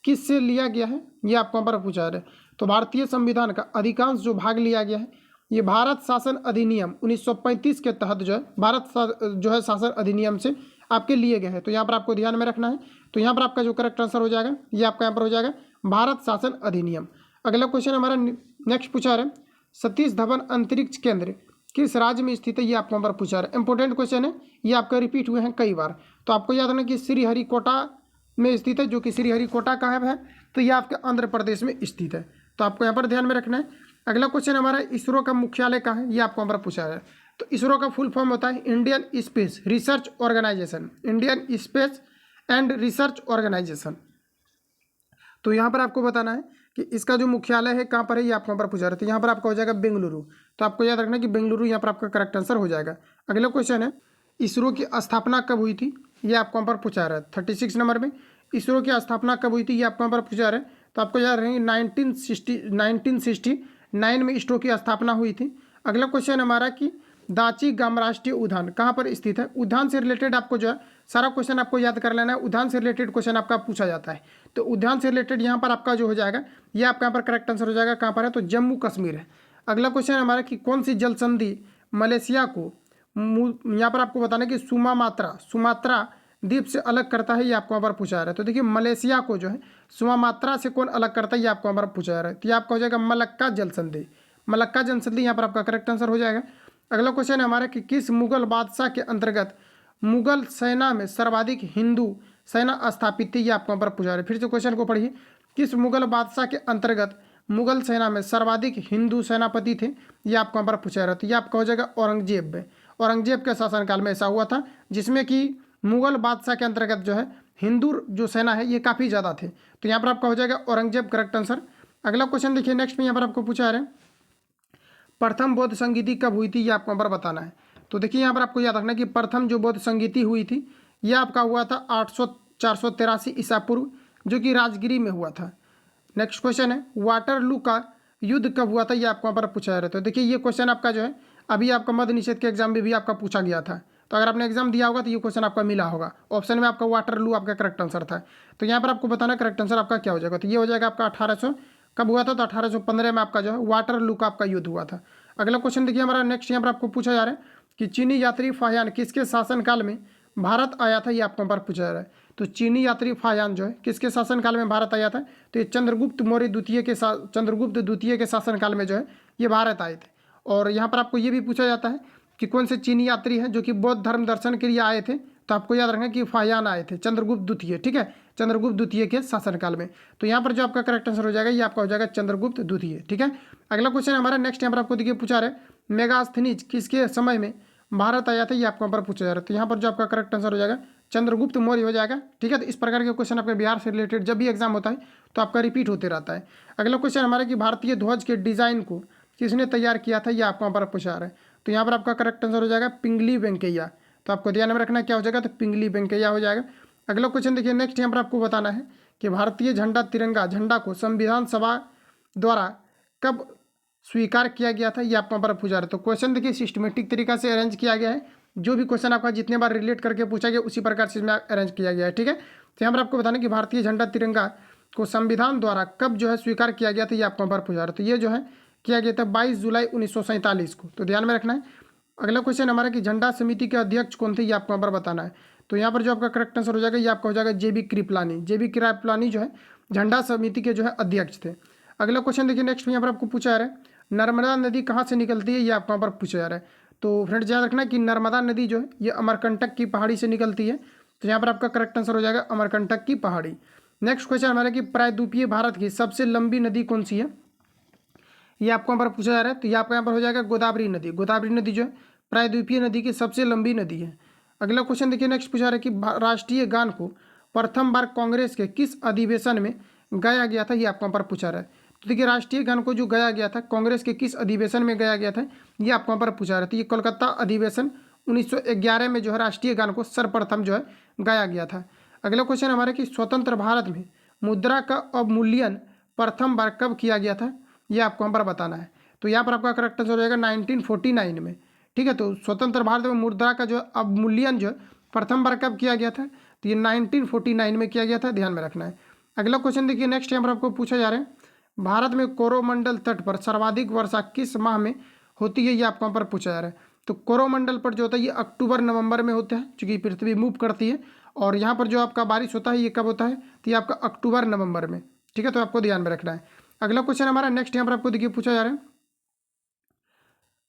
किससे लिया गया है, ये आपको यहाँ पर पूछा रहा है। तो भारतीय संविधान का अधिकांश जो भाग लिया गया है ये भारत शासन अधिनियम 1935 के तहत जो है जो है शासन अधिनियम से आपके लिए गए हैं। तो यहाँ पर आपको ध्यान में रखना है। तो यहाँ पर आपका जो करेक्ट आंसर हो जाएगा ये आपका यहाँ पर हो जाएगा भारत शासन अधिनियम। अगला क्वेश्चन हमारा नेक्स्ट पूछा रहा है सतीश धवन अंतरिक्ष केंद्र किस राज्य में स्थित है, ये आपको यहाँ पर पूछा रहा है। इंपॉर्टेंट क्वेश्चन है, ये आपका रिपीट हुए हैं कई बार। तो आपको याद रखना कि श्रीहरिकोटा में स्थित है, जो कि श्रीहरिकोटा कहाँ है, तो ये आपके आंध्र प्रदेश में स्थित है। तो आपको यहाँ पर ध्यान में रखना है। अगला क्वेश्चन हमारा इसरो का मुख्यालय कहाँ है, ये आपको यहाँ पर पूछा है। तो इसरो का फुल फॉर्म होता है Indian space research organisation, Indian space and research organisation. तो यहाँ पर आपको बताना है कि इसका जो मुख्यालय है कहाँ पर है, ये आपको यहाँ पर पूछा रहे थे। तो यहाँ पर आपका हो जाएगा बेंगलुरु। तो आपको याद रखना कि बेंगलुरु यहाँ पर आपका करेक्ट आंसर हो जाएगा। अगला क्वेश्चन है इसरो की स्थापना कब हुई थी, ये आपको यहाँ पर पूछा रहा है। 36 नंबर में इसरो की स्थापना कब हुई थी, ये आपको यहाँ पर पूछा रहा है। तो आपको याद रहेंगे 1969 में इसरो की स्थापना हुई थी। अगला क्वेश्चन हमारा कि दाची गाम राष्ट्रीय उद्यान कहाँ पर स्थित है। उद्यान से रिलेटेड आपको जो है सारा क्वेश्चन आपको याद कर लेना है। उद्यान से रिलेटेड क्वेश्चन आपका पूछा जाता है। तो उद्यान से रिलेटेड यहाँ पर आपका जो हो जाएगा, ये आपका यहाँ पर करेक्ट आंसर हो जाएगा। कहाँ पर है, तो जम्मू कश्मीर है। अगला क्वेश्चन हमारा कि कौन सी जल संधि मलेशिया को यहाँ पर आपको बताना कि सुमात्रा द्वीप से अलग करता है, ये आपको यहाँ पर पूछा जा रहा है। तो देखिए मलेशिया को जो है सुमात्रा से कौन अलग करता है, ये आपको यहाँ पर पूछा जा रहा है। तो ये आपका हो जाएगा मलक्का जल संधि। मलक्का जल संधि यहाँ पर आपका करेक्ट आंसर हो जाएगा। अगला क्वेश्चन है हमारा कि किस मुगल बादशाह के अंतर्गत मुगल सेना में सर्वाधिक हिंदू सेना स्थापित थी, ये आपको यहाँ पर पूछा जा रहा है। फिर से क्वेश्चन को पढ़िए, किस मुगल बादशाह के अंतर्गत मुगल सेना में सर्वाधिक हिंदू सेनापति थे, ये आपको यहाँ पर पूछा जा रहा है। तो ये आपका हो जाएगा औरंगजेब। औरंगजेब के शासनकाल में ऐसा हुआ था जिसमें कि मुगल बादशाह के अंतर्गत जो है हिंदू जो सेना है ये काफ़ी ज़्यादा थे। तो यहाँ पर आपका हो जाएगा औरंगजेब करेक्ट आंसर। अगला क्वेश्चन देखिए नेक्स्ट में यहाँ पर आपको पूछा जा रहा है प्रथम बौद्ध संगीति कब हुई थी, ये आपको यहाँ पर बताना है। तो देखिए यहाँ पर आपको याद रखना कि प्रथम जो बौद्ध संगीति हुई थी ये आपका हुआ था 483 ईसा पूर्व, जो कि राजगिरी में हुआ था। नेक्स्ट क्वेश्चन है वाटरलू का युद्ध कब हुआ था, ये आपको यहाँ पर पूछा जा रहा है। तो देखिए ये क्वेश्चन आपका जो है अभी आपका मध्य निषेध के एग्जाम में भी आपका पूछा गया था। तो अगर आपने एग्जाम दिया होगा तो ये क्वेश्चन आपका मिला होगा। ऑप्शन में आपका वाटरलू आपका करेक्ट आंसर था। तो यहाँ पर आपको बताना करेक्ट आंसर आपका क्या हो जाएगा। तो ये हो जाएगा आपका 1800 कब हुआ था, तो 1815 में आपका जो है वाटरलू का आपका युद्ध हुआ था। अगला क्वेश्चन देखिए हमारा नेक्स्ट यहाँ पर आपको पूछा जा रहा है कि चीनी यात्री फाहियान किसके शासनकाल में भारत आया था, ये आपको यहाँ पर पूछा जा रहा है। तो चीनी यात्री फाहियान जो है किसके शासनकाल में भारत आया था, तो ये चंद्रगुप्त द्वितीय के शासनकाल में जो है ये भारत आए थे। और यहाँ पर आपको ये भी पूछा जाता है कि कौन से चीनी यात्री हैं जो कि बौद्ध धर्म दर्शन के लिए आए थे। तो आपको याद रखना कि फाहियान आए थे, चंद्रगुप्त द्वितीय, ठीक है, चंद्रगुप्त द्वितीय के शासनकाल में। तो यहाँ पर जो आपका करेक्ट आंसर हो जाएगा ये आपका हो जाएगा चंद्रगुप्त द्वितीय, ठीक है। अगला क्वेश्चन हमारा नेक्स्ट यहाँ पर आपको देखिए पूछा रहा है मेगास्थनीज किसके समय में भारत आया था, ये आपको यहाँ पर पूछा जा रहा है। तो यहाँ पर जो आपका करेक्ट आंसर हो जाएगा चंद्रगुप्त मौर्य हो जाएगा, ठीक है। तो इस प्रकार के क्वेश्चन आपके बिहार से रिलेटेड जब भी एग्जाम होता है तो आपका रिपीट होते रहता है। अगला क्वेश्चन हमारा कि भारतीय ध्वज के डिजाइन को किसने तैयार किया था, ये आपको यहाँ पर पूछा जा रहा है। तो यहाँ पर आपका करेक्ट आंसर हो जाएगा पिंगली वेंकैया। तो आपको ध्यान में रखना क्या हो जाएगा, तो पिंगली वेंकैया हो जाएगा। अगला क्वेश्चन देखिए नेक्स्ट यहाँ पर आपको बताना है कि भारतीय झंडा को संविधान सभा द्वारा कब स्वीकार किया गया था, ये आपको यहाँ पर पूछा जा रहा है। तो क्वेश्चन देखिए सिस्टमेटिक तरीका से अरेंज किया गया है। जो भी क्वेश्चन आपका जितने बार रिलेट करके पूछा गया उसी प्रकार से इसमें अरेंज किया गया है, ठीक है। तो यहाँ पर आपको बताना कि भारतीय झंडा तिरंगा को संविधान द्वारा कब जो है स्वीकार किया गया था, ये आपको यहाँ पर पूछा जा रहा है। तो ये जो है किया गया था 22 जुलाई 1947 को। तो ध्यान में रखना है। अगला क्वेश्चन हमारा कि झंडा समिति के अध्यक्ष कौन थे, ये आपको यहाँ पर बताना है। तो यहाँ पर जो आपका करेक्ट आंसर हो जाएगा ये आपका हो जाएगा जेबी कृपलानी। जेबी कृपलानी जो है झंडा समिति के जो है अध्यक्ष थे। अगला क्वेश्चन देखिए नेक्स्ट में यहाँ पर आपको पूछा जा रहा है नर्मदा नदी कहाँ से निकलती है, ये आपको यहाँ पर पूछा जा रहा है। तो फ्रेंड्स याद रखना कि नर्मदा नदी जो है ये अमरकंटक की पहाड़ी से निकलती है। तो यहाँ पर आपका करेक्ट आंसर हो जाएगा अमरकंटक की पहाड़ी। नेक्स्ट क्वेश्चन हमारा कि प्रायद्वीपीय भारत की सबसे लंबी नदी कौन सी है, ये आपको यहाँ पर पूछा जा रहा है। तो ये आपको यहाँ पर हो जाएगा गोदावरी नदी। गोदावरी नदी जो है प्रायद्वीपीय नदी की सबसे लंबी नदी है। अगला क्वेश्चन देखिए नेक्स्ट पूछा रहा है कि राष्ट्रीय गान को प्रथम बार कांग्रेस के किस अधिवेशन में गाया गया था, ये आपको यहाँ पर पूछा रहा है। तो देखिए राष्ट्रीय गान को जो गाया गया था कांग्रेस के किस अधिवेशन में गाया गया था, ये आपको यहाँ पर पूछा रहा है। तो ये कोलकाता अधिवेशन 1911 में जो है राष्ट्रीय गान को सर्वप्रथम जो है गाया गया था। अगला क्वेश्चन हमारा कि स्वतंत्र भारत में मुद्रा का अवमूल्यन प्रथम बार कब किया गया था, ये आपको यहाँ पर बताना है। तो यहाँ पर आपका करेक्ट आंसर हो जाएगा 1949 में, ठीक है। तो स्वतंत्र भारत में मुद्रा का जो अवमूल्यन जो प्रथम बार कब किया गया था, तो ये 1949 में किया गया था, ध्यान में रखना है। अगला क्वेश्चन देखिए नेक्स्ट यहाँ पर आपको पूछा जा रहा है भारत में कोरोमंडल तट पर सर्वाधिक वर्षा किस माह में होती है, ये आपको यहाँ पर पूछा जा रहा है। तो कोरोमंडल पर जो होता है ये अक्टूबर नवंबर में होता है, क्योंकि पृथ्वी मूव करती है। और यहाँ पर जो आपका बारिश होता है ये कब होता है, तो ये आपका अक्टूबर नवंबर में, ठीक है। तो आपको ध्यान में रखना है। अगला क्वेश्चन हमारा नेक्स्ट यहाँ पर आपको देखिए पूछा जा रहा है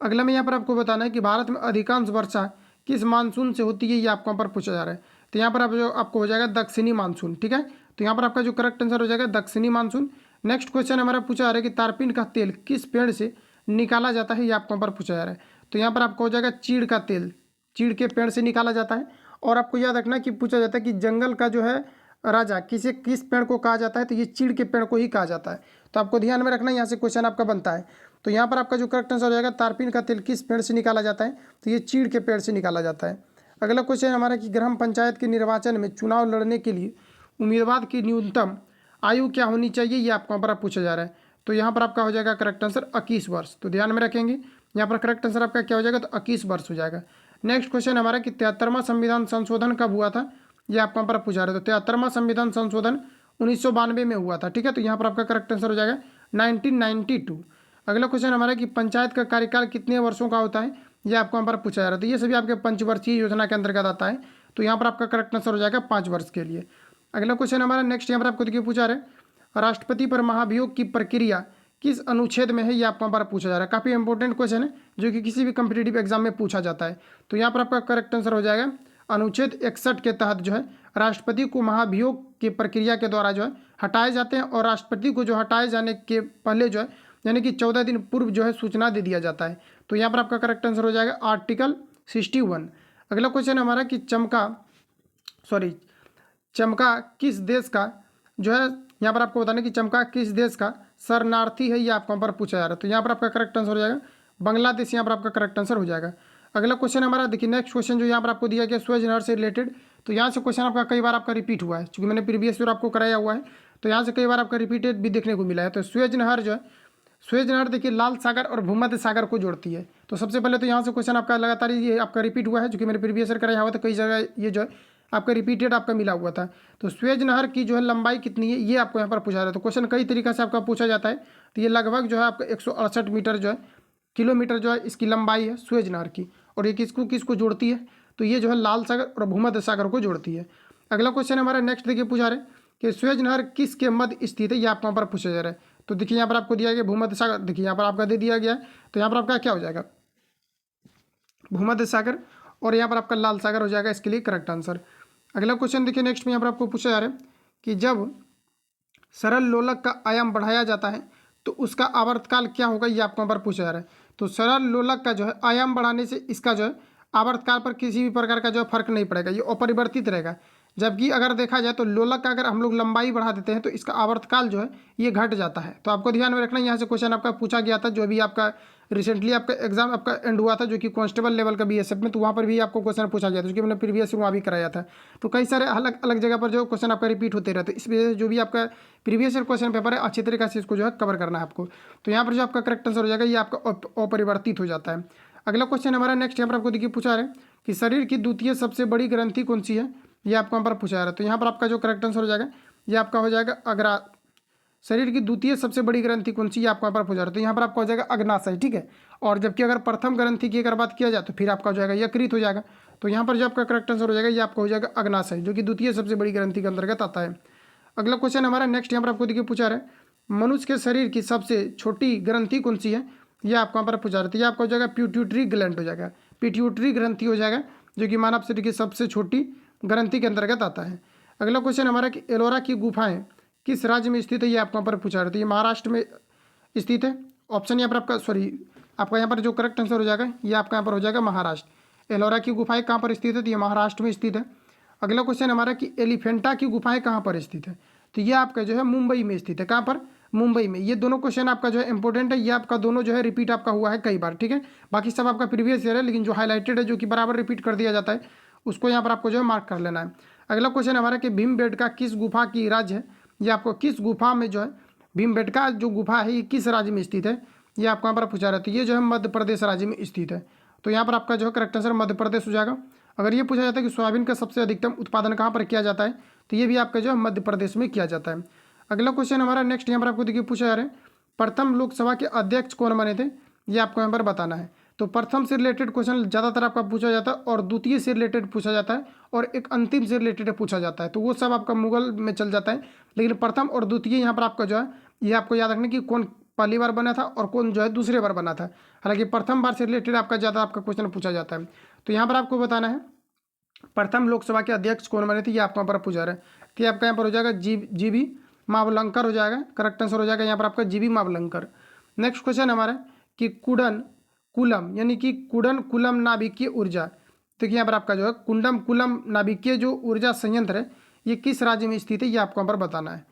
अगला में यहाँ पर आपको बताना है कि भारत में अधिकांश वर्षा किस मानसून से होती है, ये आपको यहाँ पर पूछा जा रहा है। तो यहाँ पर आप जो आपको हो जाएगा दक्षिणी मानसून, ठीक है। तो यहाँ पर आपका जो करेक्ट आंसर हो जाएगा दक्षिणी मानसून। नेक्स्ट क्वेश्चन हमारा पूछा जा रहा है कि तारपीन का तेल किस पेड़ से निकाला जाता है, ये आपको यहाँ पर पूछा जा रहा है। तो यहाँ पर आपको हो जाएगा चीड़ का तेल, चीड़ के पेड़ से निकाला जाता है। और आपको याद रखना कि पूछा जाता है कि जंगल का जो है राजा किस पेड़ को कहा जाता है, तो ये चीड़ के पेड़ को ही कहा जाता है। तो आपको ध्यान में रखना, यहाँ से क्वेश्चन आपका बनता है। तो यहाँ पर आपका जो करेक्ट आंसर हो जाएगा तारपीन का तेल किस पेड़ से निकाला जाता है, तो ये चीड़ के पेड़ से निकाला जाता है। अगला क्वेश्चन हमारा कि ग्राम पंचायत के निर्वाचन में चुनाव लड़ने के लिए उम्मीदवार की न्यूनतम आयु क्या होनी चाहिए, ये आपको यहाँ पर पूछा जा रहा है। तो यहाँ पर आपका हो जाएगा करेक्ट आंसर 21 वर्ष। तो ध्यान में रखेंगे, यहाँ पर करेक्ट आंसर आपका क्या हो जाएगा, तो 21 वर्ष हो जाएगा। नेक्स्ट क्वेश्चन हमारा कि 73वां संविधान संशोधन कब हुआ था, ये आपको यहाँ पर पूछा रहे। तो 73वां संविधान संशोधन 1992 में हुआ था, ठीक है। तो यहाँ पर आपका करेक्ट आंसर हो जाएगा 1992। अगला क्वेश्चन हमारा कि पंचायत का कार्यकाल कितने वर्षों का होता है, ये आपको यहाँ पर पूछा जा रहा है। तो ये सभी आपके पंचवर्षीय योजना के अंतर्गत आता है। तो यहाँ पर आपका करेक्ट आंसर हो जाएगा 5 वर्ष के लिए। अगला क्वेश्चन हमारा नेक्स्ट यहाँ पर आपको देखिए पूछा रहे, राष्ट्रपति पर महाभियोग की प्रक्रिया किस अनुच्छेद में है, ये आपको यहाँ पर पूछा जा रहा है। काफ़ी इंपॉर्टेंट क्वेश्चन है जो कि किसी भी कम्पिटिटिव एग्जाम में पूछा जाता है। तो यहाँ पर आपका करेक्ट आंसर हो जाएगा अनुच्छेद 61 के तहत जो है राष्ट्रपति को महाभियोग की प्रक्रिया के द्वारा जो है हटाए जाते हैं, और राष्ट्रपति को जो हटाए जाने के पहले जो है यानी कि 14 दिन पूर्व जो है सूचना दे दिया जाता है। तो यहाँ पर आपका करेक्ट आंसर हो जाएगा आर्टिकल 61। अगला क्वेश्चन हमारा कि चमका किस देश का जो है, यहाँ पर आपको बताना कि चमका किस देश का शरणार्थी है, ये आपको यहाँ पर पूछा जा रहा है। तो यहाँ पर आपका करेक्ट आंसर हो जाएगा बांग्लादेश, यहाँ पर आपका करेक्ट आंसर हो जाएगा। अगला क्वेश्चन हमारा देखिए नेक्स्ट क्वेश्चन जो यहाँ पर आपको दिया गया स्वेज नहर से रिलेटेड। तो यहाँ से क्वेश्चन आपका कई बार आपका रिपीट हुआ है, क्योंकि मैंने प्रीवियस ईयर आपको कराया हुआ है। तो यहाँ से कई बार आपका रिपीटेड भी देखने को मिला है। तो स्वेज नहर जो है, स्वेज नहर देखिए लाल सागर और भूमध्य सागर को जोड़ती है। तो सबसे पहले तो यहाँ से क्वेश्चन आपका लगातार ये आपका रिपीट हुआ है, जो कि मैंने प्रीवियस ईयर कराया हुआ था। कई जगह ये जो है आपका रिपीटेड आपका मिला हुआ था। तो स्वेज नहर की जो है लंबाई कितनी है, ये आपको यहाँ पर पूछा रहा है। तो क्वेश्चन कई तरीके से आपका पूछा जाता है। तो ये लगभग जो है आपका 168 मीटर जो है किलोमीटर जो है इसकी लंबाई है स्वेज नहर की, और ये किसको जोड़ती है, तो ये जो है लाल सागर और भूमध्य सागर को जोड़ती है। अगला क्वेश्चन हमारा नेक्स्ट देखिए पूछा रहे कि स्वेज नहर किसके मध्य स्थित है, ये आपको यहाँ पर पूछा जा रहा है। तो देखिए यहाँ पर आपको दिया गया भूमध्य सागर, देखिए यहाँ पर आपका दे दिया गया है। तो यहाँ पर आपका क्या हो जाएगा, भूमध्य सागर, और यहाँ पर आपका लाल सागर हो जाएगा इसके लिए करेक्ट आंसर। अगला क्वेश्चन देखिए नेक्स्ट में यहाँ पर आपको पूछा जा रहा है कि जब सरल लोलक का आयाम बढ़ाया जाता है तो उसका आवर्तकाल क्या होगा, ये आपको यहाँ पर पूछा जा रहा है। तो सरल लोलक का जो है आयाम बढ़ाने से इसका जो है आवर्तकाल पर किसी भी प्रकार का जो है फर्क नहीं पड़ेगा, ये अपरिवर्तित रहेगा। जबकि अगर देखा जाए तो लोलक का अगर हम लोग लंबाई बढ़ा देते हैं तो इसका आवर्तकाल जो है ये घट जाता है। तो आपको ध्यान में रखना, यहाँ से क्वेश्चन आपका पूछा गया था, जो भी आपका रिसेंटली आपका एग्जाम आपका एंड हुआ था, जो कि कांस्टेबल लेवल का बीएसएफ में। तो वहाँ पर भी आपको क्वेश्चन पूछा गया था, जो कि मैंने प्रीवियस वहाँ भी कराया था। तो कई सारे अलग अलग जगह पर जो क्वेश्चन आपका रिपीट होते रहते हैं, इस वजह से जो भी आपका प्रीवियस ईयर क्वेश्चन पेपर है अच्छी तरीके से इसको जो है कवर करना है आपको। तो यहाँ पर जो आपका करेक्ट आंसर हो जाएगा ये आपका अपरिवर्तित हो जाता है। अगला क्वेश्चन हमारा नेक्स्ट यहाँ पर आपको देखिए पूछा रहे कि शरीर की द्वितीय सबसे बड़ी ग्रंथि कौन सी है, ये आपको यहाँ पर पूछा जा रहा है। तो यहाँ पर आपका जो करेक्ट आंसर हो जाएगा ये आपका हो जाएगा शरीर की द्वितीय सबसे बड़ी ग्रंथि कौन सी, ये आपको यहाँ पर पूछा रहा है। तो यहाँ पर आपका हो जाएगा अग्नाशय, ठीक है। और जबकि अगर प्रथम ग्रंथि की अगर बात किया जाए तो फिर आपका हो जाएगा यकृत हो जाएगा। तो यहाँ पर जो आपका करेक्ट आंसर हो जाएगा ये आपका हो जाएगा अग्नाशय, जो कि द्वितीय सबसे बड़ी ग्रंथि के अंतर्गत आता है। अगला क्वेश्चन हमारा नेक्स्ट यहाँ पर आपको देखिए पूछा रहा है मनुष्य के शरीर की सबसे छोटी ग्रंथि कौन सी है, ये आपको यहाँ पर पूछा रहा है। तो ये आपका हो जाएगा पिट्यूटरी ग्लैंड हो जाएगा, पिट्यूटरी ग्रंथि हो जाएगा, जो कि मानव शरीर की सबसे छोटी ग्रंथि के अंतर्गत आता है। अगला क्वेश्चन हमारा कि एलोरा की गुफाएं किस राज्य में स्थित है, ये आपको यहाँ पर पूछा रहा है। तो ये महाराष्ट्र में स्थित है। ऑप्शन यहाँ पर आपका यहाँ पर जो करेक्ट आंसर हो जाएगा ये आपका यहाँ पर हो जाएगा महाराष्ट्र। एलोरा की गुफाएं कहाँ पर स्थित है, तो ये महाराष्ट्र में स्थित है। अगला क्वेश्चन हमारा कि एलिफेंटा की गुफाएं कहाँ पर स्थित है, तो ये आपका जो है मुंबई में स्थित है। कहाँ पर, मुंबई में। ये दोनों क्वेश्चन आपका जो है इंपॉर्टेंट है, ये आपका दोनों जो है रिपीट आपका हुआ है कई बार, ठीक है। बाकी सब आपका प्रीवियस ईयर है, लेकिन जो हाईलाइटेड है जो कि बराबर रिपीट कर दिया जाता है उसको यहाँ पर आपको जो है मार्क कर लेना है। अगला क्वेश्चन हमारा कि भीमबेटका किस गुफा की राज्य है, ये आपको किस गुफा में जो है भीमबेटका जो गुफा है ये किस राज्य में स्थित है, ये आपको यहाँ पर पूछा रहता है। ये जो है मध्य प्रदेश राज्य में स्थित है। तो यहाँ पर आपका जो है करेक्ट आंसर मध्य प्रदेश हो जाएगा। अगर ये पूछा जाता है कि सोयाबीन का सबसे अधिकतम उत्पादन कहाँ पर किया जाता है, तो ये भी आपका जो है मध्य प्रदेश में किया जाता है। अगला क्वेश्चन हमारा नेक्स्ट यहाँ पर आपको देखिए पूछा जा रहा है प्रथम लोकसभा के अध्यक्ष कौन बने थे, ये आपको यहाँ पर बताना है। तो प्रथम से रिलेटेड क्वेश्चन ज़्यादातर आपका पूछा जाता है, और द्वितीय से रिलेटेड पूछा जाता है, और एक अंतिम से रिलेटेड पूछा जाता है। तो वो सब आपका मुगल में चल जाता है, लेकिन प्रथम और द्वितीय यहाँ पर आपका जो है ये आपको याद रखना कि कौन पहली बार बना था और कौन जो है दूसरी बार बना था। हालांकि प्रथम बार से रिलेटेड आपका ज़्यादा आपका क्वेश्चन पूछा जाता है। तो यहाँ पर आपको बताना है प्रथम लोकसभा के अध्यक्ष कौन बने थे, ये आपको यहाँ पर पूछा रहा है। कि आपका यहाँ पर हो जाएगा जीबी मावलंकर हो जाएगा, करेक्ट आंसर हो जाएगा यहाँ पर आपका जीबी मावलंकर। नेक्स्ट क्वेश्चन हमारा कि कुंडन कुलम यानी कि कुंडन कुलम नाभिकीय ऊर्जा, देखिए यहाँ पर आपका जो है कुंडम कुलम नाभिकीय जो ऊर्जा संयंत्र है ये किस राज्य में स्थित है, ये आपको यहाँ पर बताना है।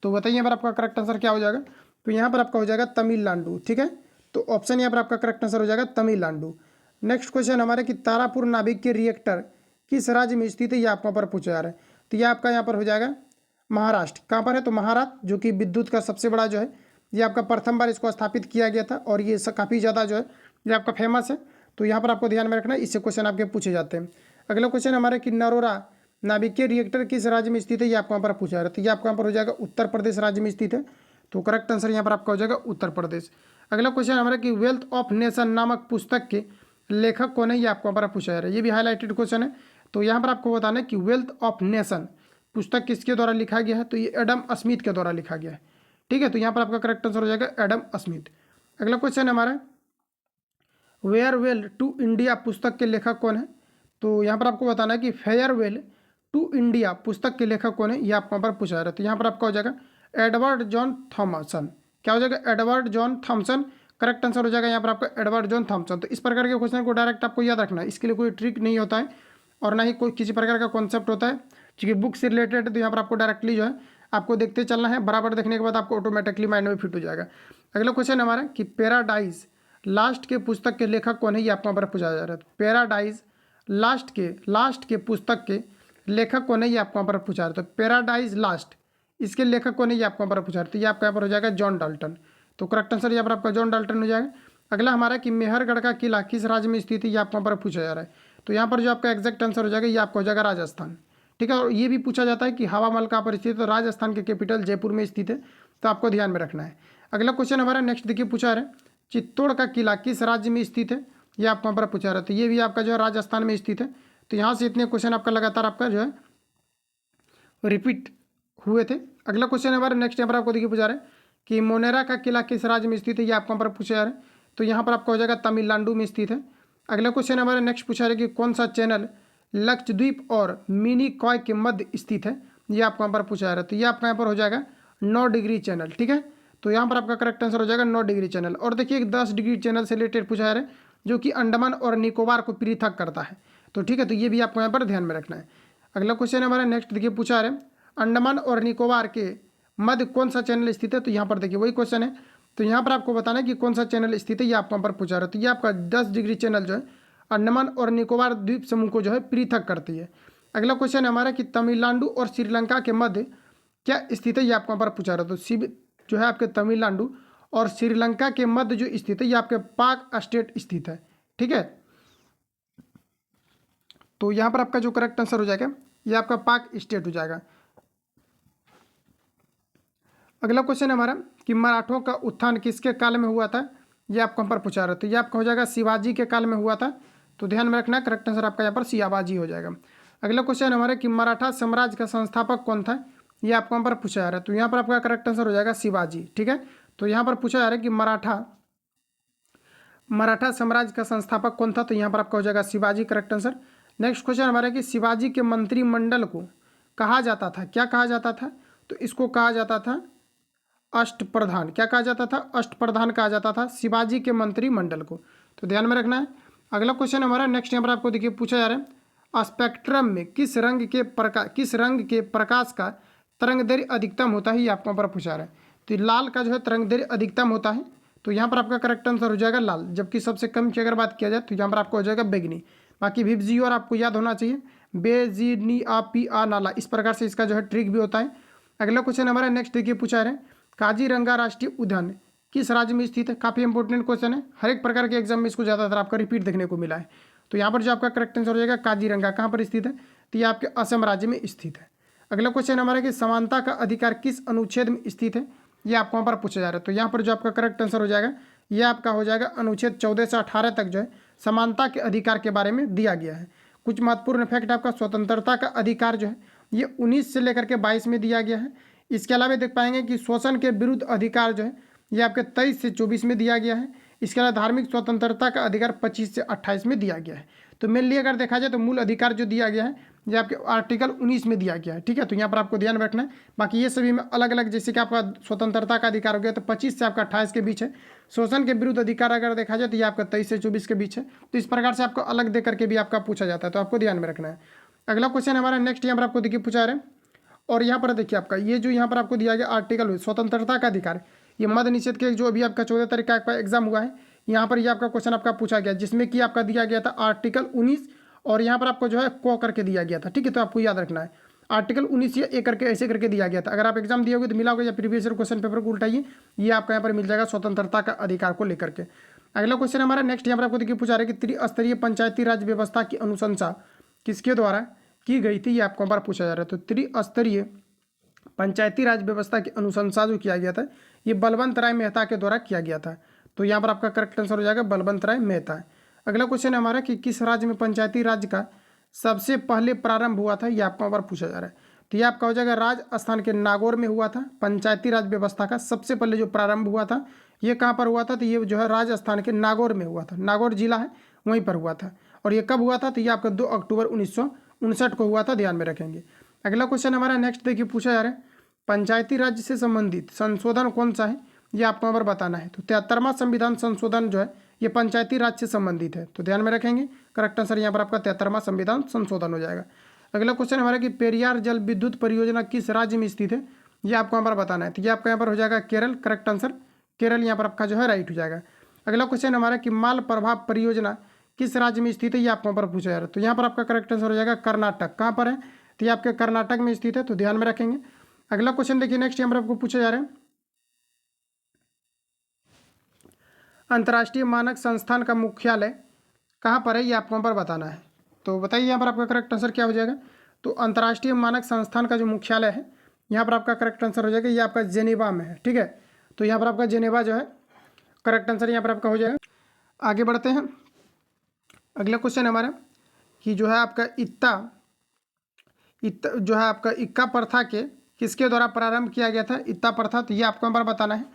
तो बताइए यहाँ पर आपका करेक्ट आंसर क्या हो जाएगा। तो यहाँ पर आपका हो जाएगा तमिलनाडु, ठीक है। तो ऑप्शन यहाँ पर आपका करेक्ट आंसर हो जाएगा तमिलनाडु। नेक्स्ट क्वेश्चन हमारे कि तारापुर नाभिकीय रिएक्टर किस राज्य में स्थित है, ये आपको यहाँ पर पूछा जा रहा है। तो ये आपका यहाँ पर हो जाएगा महाराष्ट्र। कहाँ पर है, तो महाराष्ट्र, जो कि विद्युत का सबसे बड़ा जो है, ये आपका प्रथम बार इसको स्थापित किया गया था और ये काफ़ी ज़्यादा जो है ये आपका फेमस है। तो यहाँ पर आपको ध्यान में रखना है, इससे क्वेश्चन आपके पूछे जाते हैं। अगला क्वेश्चन हमारा कि नरोरा नाभिकीय रिएक्टर किस राज्य में स्थित है, ये आपको यहाँ पर पूछा जा रहा है। तो ये आपको यहाँ पर हो जाएगा उत्तर प्रदेश राज्य में स्थित है। तो करेक्ट आंसर यहाँ पर आपका हो जाएगा उत्तर प्रदेश। अगला क्वेश्चन हमारा कि वेल्थ ऑफ नेशन नामक पुस्तक के लेखक कौन है, ये आपको यहाँ पर पूछा जा रहा है। ये भी हाईलाइटेड क्वेश्चन है। तो यहाँ पर आपको बताना है कि वेल्थ ऑफ नेशन पुस्तक किसके द्वारा लिखा गया है, तो ये एडम स्मिथ के द्वारा लिखा गया है। ठीक है, तो यहाँ पर आपका करेक्ट आंसर हो जाएगा एडम स्मिथ। अगला क्वेश्चन हमारा फेयरवेल टू इंडिया पुस्तक के लेखक कौन है। तो यहाँ पर आपको बताना है कि फेयरवेल टू इंडिया पुस्तक के लेखक कौन है, ये आपको यहाँ पर पूछा जा रहा है। तो यहाँ पर आपका हो जाएगा एडवर्ड जॉन थॉमसन। क्या हो जाएगा, Edward John Thomson. Correct answer हो जाएगा यहाँ पर आपका एडवर्ड जॉन थॉमसन। तो इस प्रकार के क्वेश्चन को डायरेक्ट आपको याद रखना है, इसके लिए कोई ट्रिक नहीं होता है और ना ही कोई किसी प्रकार का कॉन्सेप्ट होता है, क्योंकि बुक से रिलेटेड है। तो यहाँ पर आपको डायरेक्टली जो है आपको देखते चलना है, बराबर देखने के बाद आपको ऑटोमेटिकली माइंड में फिट हो जाएगा। अगला क्वेश्चन हमारा कि पैराडाइज लास्ट के पुस्तक के लेखक कौन है, ये आपको यहाँ पर पूछा जा रहा है। पैराडाइज लास्ट के पुस्तक के लेखक कौन है, ये आपको यहाँ पर पूछा रहा है। तो पैराडाइज लास्ट इसके लेखक कौन है, ये आपको यहाँ पर पूछा रहा है। तो ये आपका यहाँ पर हो जाएगा जॉन डाल्टन। तो करेक्ट आंसर यहाँ पर आपका जॉन डाल्टन हो जाएगा। अगला हमारा कि मेहरगढ़ का किला किस राज्य में स्थित है, ये आपको यहाँ पर पूछा जा रहा है। तो यहाँ पर जो आपका एग्जैक्ट आंसर हो जाएगा ये आपको हो जाएगा राजस्थान। ठीक है, और ये भी पूछा जाता है कि हवा महल कहाँ पर स्थित है, तो राजस्थान के कैपिटल जयपुर में स्थित है। तो आपको ध्यान में रखना है। अगला क्वेश्चन हमारा नेक्स्ट देखिए पूछा रहा है चित्तौड़ का किला किस राज्य में स्थित है, ये आपको यहाँ पर पूछा रहा है। तो ये भी आपका जो है राजस्थान में स्थित है। तो यहाँ से इतने क्वेश्चन आपका लगातार आपका जो है रिपीट हुए थे। अगला क्वेश्चन हमारा नेक्स्ट यहाँ पर आपको देखिए पूछा रहा है कि मोनेरा का किला किस राज्य में स्थित है, ये आपको यहाँ पर पूछा जा रहा है। तो यहाँ पर आपका हो जाएगा तमिलनाडु में स्थित है। अगला क्वेश्चन हमारा नेक्स्ट पूछा रहा है कि कौन सा चैनल लक्षद्वीप और मिनी कॉय के मध्य स्थित है, ये आपको यहाँ पर पूछा जा रहा है। तो ये आपका यहाँ पर हो जाएगा 9 डिग्री चैनल। ठीक है, तो यहाँ पर आपका करेक्ट आंसर हो जाएगा 9 डिग्री चैनल। और देखिए 10 डिग्री चैनल से रिलेटेड पूछा जा रहा है, जो कि अंडमान और निकोबार को पृथक करता है। तो ठीक है, तो ये भी आपको यहाँ पर ध्यान में रखना है। अगला क्वेश्चन हमारा नेक्स्ट देखिए पूछा रहे अंडमान और निकोबार के मध्य कौन सा चैनल स्थित है। तो यहाँ पर देखिए वही क्वेश्चन है। तो यहाँ पर आपको बताना है कि कौन सा चैनल स्थित है, ये आपको यहाँ पर पूछा रहा है। तो ये आपका 10 डिग्री चैनल जो है अंडमान और निकोबार द्वीप समूह को जो है पृथक करती है। अगला क्वेश्चन हमारा कि तमिलनाडु और श्रीलंका के मध्य क्या स्थित है, ये आपको यहाँ पर पूछा रहा है। तो जो है आपके तमिलनाडु और श्रीलंका के मध्य जो स्थित है, ये आपके पाक स्टेट स्थित है। ठीक है, तो यहाँ पर आपका जो करेक्ट आंसर हो जाएगा ये आपका पाक स्टेट हो जाएगा। अगला क्वेश्चन हमारा कि मराठों का उत्थान किसके काल में हुआ था, ये आपको यहाँ पर पूछा रहा है। तो ये आपका हो जाएगा शिवाजी के काल में हुआ था। तो ध्यान में रखना, करेक्ट आंसर आपका यहाँ पर शिवाजी हो जाएगा। अगला क्वेश्चन हमारा कि मराठा साम्राज्य का संस्थापक कौन था, ये आपको यहाँ पर पूछा जा रहा है। तो यहाँ पर आपका करेक्ट आंसर हो जाएगा शिवाजी। ठीक है, तो यहाँ पर पूछा जा रहा है कि मराठा साम्राज्य का संस्थापक कौन था, तो यहाँ पर आपका हो जाएगा Shivaji, correct answer. Next question हमारा कि शिवाजी के मंत्रिमंडल को कहा जाता था, क्या कहा जाता था, तो इसको कहा जाता था अष्टप्रधान। क्या कहा जाता था, अष्टप्रधान कहा जाता था शिवाजी के मंत्रिमंडल को। तो ध्यान में रखना है। अगला क्वेश्चन हमारा नेक्स्ट यहाँ पर आपको देखिए पूछा जा रहा है स्पेक्ट्रम में किस रंग के प्रकाश का तरंगदैर्घ्य अधिकतम होता है, ये आपको यहाँ पर पूछा रहा है। तो लाल का जो है तरंगदैर्घ्य अधिकतम होता है। तो यहाँ पर आपका करेक्ट आंसर हो जाएगा लाल, जबकि सबसे कम की अगर बात किया जाए तो यहाँ पर आपको हो जाएगा बैगनी। बाकी विपजी और आपको याद होना चाहिए बेजी नी आ पी आ नाला, इस प्रकार से इसका जो है ट्रिक भी होता है। अगला क्वेश्चन हमारा नेक्स्ट देखिए पूछा रहे काजीरंगा राष्ट्रीय उद्यान किस राज्य में स्थित है। काफ़ी इंपॉर्टेंट क्वेश्चन है, हर एक प्रकार के एग्जाम में इसको ज़्यादातर आपका रिपीट देखने को मिला है। तो यहाँ पर जो आपका करेक्ट आंसर हो जाएगा काजीरंगा कहाँ पर स्थित है, तो ये आपके असम राज्य में स्थित है। अगला क्वेश्चन हमारा कि समानता का अधिकार किस अनुच्छेद में स्थित है, ये आपको वहाँ पर पूछा जा रहा है। तो यहाँ पर जो आपका करेक्ट आंसर हो जाएगा ये आपका हो जाएगा अनुच्छेद 14 से 18 तक जो है समानता के अधिकार के बारे में दिया गया है। कुछ महत्वपूर्ण फैक्ट आपका स्वतंत्रता का अधिकार जो है ये 19 से लेकर के 22 में दिया गया है। इसके अलावा देख पाएंगे कि शोषण के विरुद्ध अधिकार जो है ये आपके 23 से 24 में दिया गया है। इसके अलावा धार्मिक स्वतंत्रता का अधिकार 25 से 28 में दिया गया है। तो मेनली अगर देखा जाए तो मूल अधिकार जो दिया गया है ये आपके आर्टिकल 19 में दिया गया है। ठीक है, तो यहाँ पर आपको ध्यान रखना है। बाकी ये सभी में अलग अलग, जैसे कि आपका स्वतंत्रता का अधिकार हो गया तो 25 से आपका 28 के बीच है। शोषण के विरुद्ध अधिकार अगर देखा जाए तो ये आपका 23 से 24 के बीच है। तो इस प्रकार से आपको अलग दे करके भी आपका पूछा जाता है, तो आपको ध्यान में रखना है। अगला क्वेश्चन हमारा नेक्स्ट यहाँ पर आपको देखिए पूछा रहे और यहाँ पर देखिए आपका ये जो यहाँ पर आपको दिया गया आर्टिकल स्वतंत्रता का अधिकार, ये मद निषेध के जो अभी आपका 14 तारीख का एग्जाम हुआ है, यहाँ पर ये आपका क्वेश्चन आपका पूछा गया जिसमें कि आपका दिया गया था आर्टिकल 19 और यहाँ पर आपको जो है क करके दिया गया था, ठीक है। तो आपको याद रखना है आर्टिकल 19 या ए करके ऐसे करके दिया गया था। अगर आप एग्जाम दिए होगे तो मिला होगा, या प्रीवियस ईयर क्वेश्चन पेपर को उल्टाइए, ये आपका यहाँ पर मिल जाएगा स्वतंत्रता का अधिकार को लेकर के। अगला क्वेश्चन हमारा नेक्स्ट यहाँ पर आपको देखिए पूछा रहा है कि त्रिस्तरीय पंचायती राज व्यवस्था की अनुशंसा किसके द्वारा की गई थी, ये आपको यहाँ पर पूछा जा रहा है। तो त्रिस्तरीय पंचायती राज व्यवस्था की अनुशंसा जो किया गया था ये बलवंत राय मेहता के द्वारा किया गया था। तो यहाँ पर आपका करेक्ट आंसर हो जाएगा बलवंत राय मेहता। अगला क्वेश्चन है हमारा कि किस राज्य में पंचायती राज का सबसे पहले प्रारंभ हुआ था, ये आपको यहाँ पर पूछा जा रहा है। तो ये आपका हो जाएगा राजस्थान के नागौर में हुआ था। पंचायती राज व्यवस्था का सबसे पहले जो प्रारंभ हुआ था ये कहाँ पर हुआ था, तो ये जो है राजस्थान के नागौर में हुआ था। नागौर जिला है वहीं पर हुआ था। और ये कब हुआ था, तो ये आपका 2 अक्टूबर 1959 को हुआ था, ध्यान में रखेंगे। अगला क्वेश्चन हमारा नेक्स्ट देखिए पूछा जा रहा है पंचायती राज से संबंधित संशोधन कौन सा है, ये आपको यहाँ पर बताना है। तो 73वां संविधान संशोधन जो है ये पंचायती राज से संबंधित है, तो ध्यान में रखेंगे। करेक्ट आंसर यहाँ पर आपका 73वां संविधान संशोधन हो जाएगा। अगला क्वेश्चन हमारा कि पेरियार जल विद्युत परियोजना किस राज्य में स्थित है, ये आपको यहाँ पर बताना है। तो ये आपका यहाँ पर हो जाएगा केरल। करेक्ट आंसर केरल यहाँ पर आपका जो है राइट हो जाएगा। अगला क्वेश्चन हमारा कि माल प्रभाव परियोजना किस राज्य में स्थित है, ये आपको यहाँ पर पूछा जा रहा है। तो यहाँ पर आपका करेक्ट आंसर हो जाएगा कर्नाटक। कहाँ पर है, तो ये आपके कर्नाटक में स्थित है, तो ध्यान में रखेंगे। अगला क्वेश्चन देखिए नेक्स्ट यहाँ पर आपको पूछा जा रहा है अंतर्राष्ट्रीय मानक संस्थान का मुख्यालय कहाँ पर है, ये आपको यहाँ पर बताना है। तो बताइए यहाँ पर आपका करेक्ट आंसर क्या हो जाएगा। तो अंतर्राष्ट्रीय मानक संस्थान का जो मुख्यालय है यहाँ पर आपका करेक्ट आंसर हो जाएगा ये आपका जेनेवा में है, ठीक है। तो यहाँ पर आपका जेनेवा जो है करेक्ट आंसर यहाँ पर आपका हो जाएगा। आगे बढ़ते हैं। अगला क्वेश्चन हमारा कि जो है आपका इत्ता जो है आपका इक्का प्रथा के किसके द्वारा प्रारंभ किया गया था, इत्ता प्रथा, तो ये आपको यहाँ पर बताना है।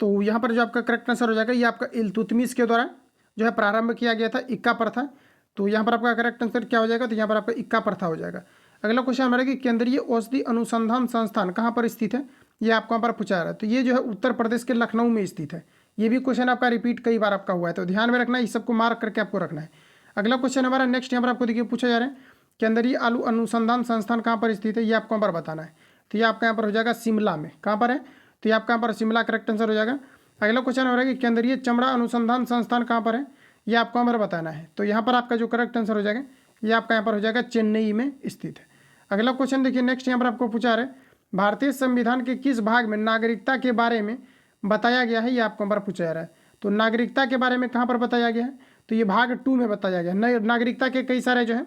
तो यहाँ पर जो आपका करेक्ट आंसर हो जाएगा ये आपका इल्तुतमिश के द्वारा जो है प्रारंभ किया गया था इक्का प्रथा। तो यहाँ पर आपका करेक्ट आंसर क्या हो जाएगा, तो यहाँ पर आपका इक्का प्रथा हो जाएगा। अगला क्वेश्चन हमारा कि केंद्रीय औषधि अनुसंधान संस्थान कहाँ पर स्थित है, ये आपको यहाँ पर पूछा जा रहा है। तो ये जो है उत्तर प्रदेश के लखनऊ में स्थित है। ये भी क्वेश्चन आपका रिपीट कई बार आपका हुआ है, तो ध्यान में रखना है, इस सबको मार्क करके आपको रखना है। अगला क्वेश्चन हमारा नेक्स्ट यहाँ पर आपको देखिए पूछा जा रहा है केंद्रीय आलू अनुसंधान संस्थान कहाँ पर स्थित है, ये आपको यहाँ पर बताना है। तो ये आपका यहाँ पर हो जाएगा शिमला में। कहाँ पर है, तो ये आपका यहाँ पर शिमला करेक्ट आंसर हो जाएगा। अगला क्वेश्चन हो रहा है कि केंद्रीय चमड़ा अनुसंधान संस्थान कहाँ पर है, ये आपको यहाँ पर बताना है। तो यहाँ पर आपका जो करेक्ट आंसर हो जाएगा ये आपका यहाँ पर हो जाएगा चेन्नई में स्थित है। अगला क्वेश्चन देखिए नेक्स्ट यहाँ पर आपको पूछा रहा है भारतीय संविधान के किस भाग में नागरिकता के बारे में बताया गया है, ये आपको यहाँ पर पूछा जा रहा है। तो नागरिकता के बारे में कहाँ पर बताया गया है, तो ये भाग 2 में बताया गया है। नागरिकता के कई सारे जो है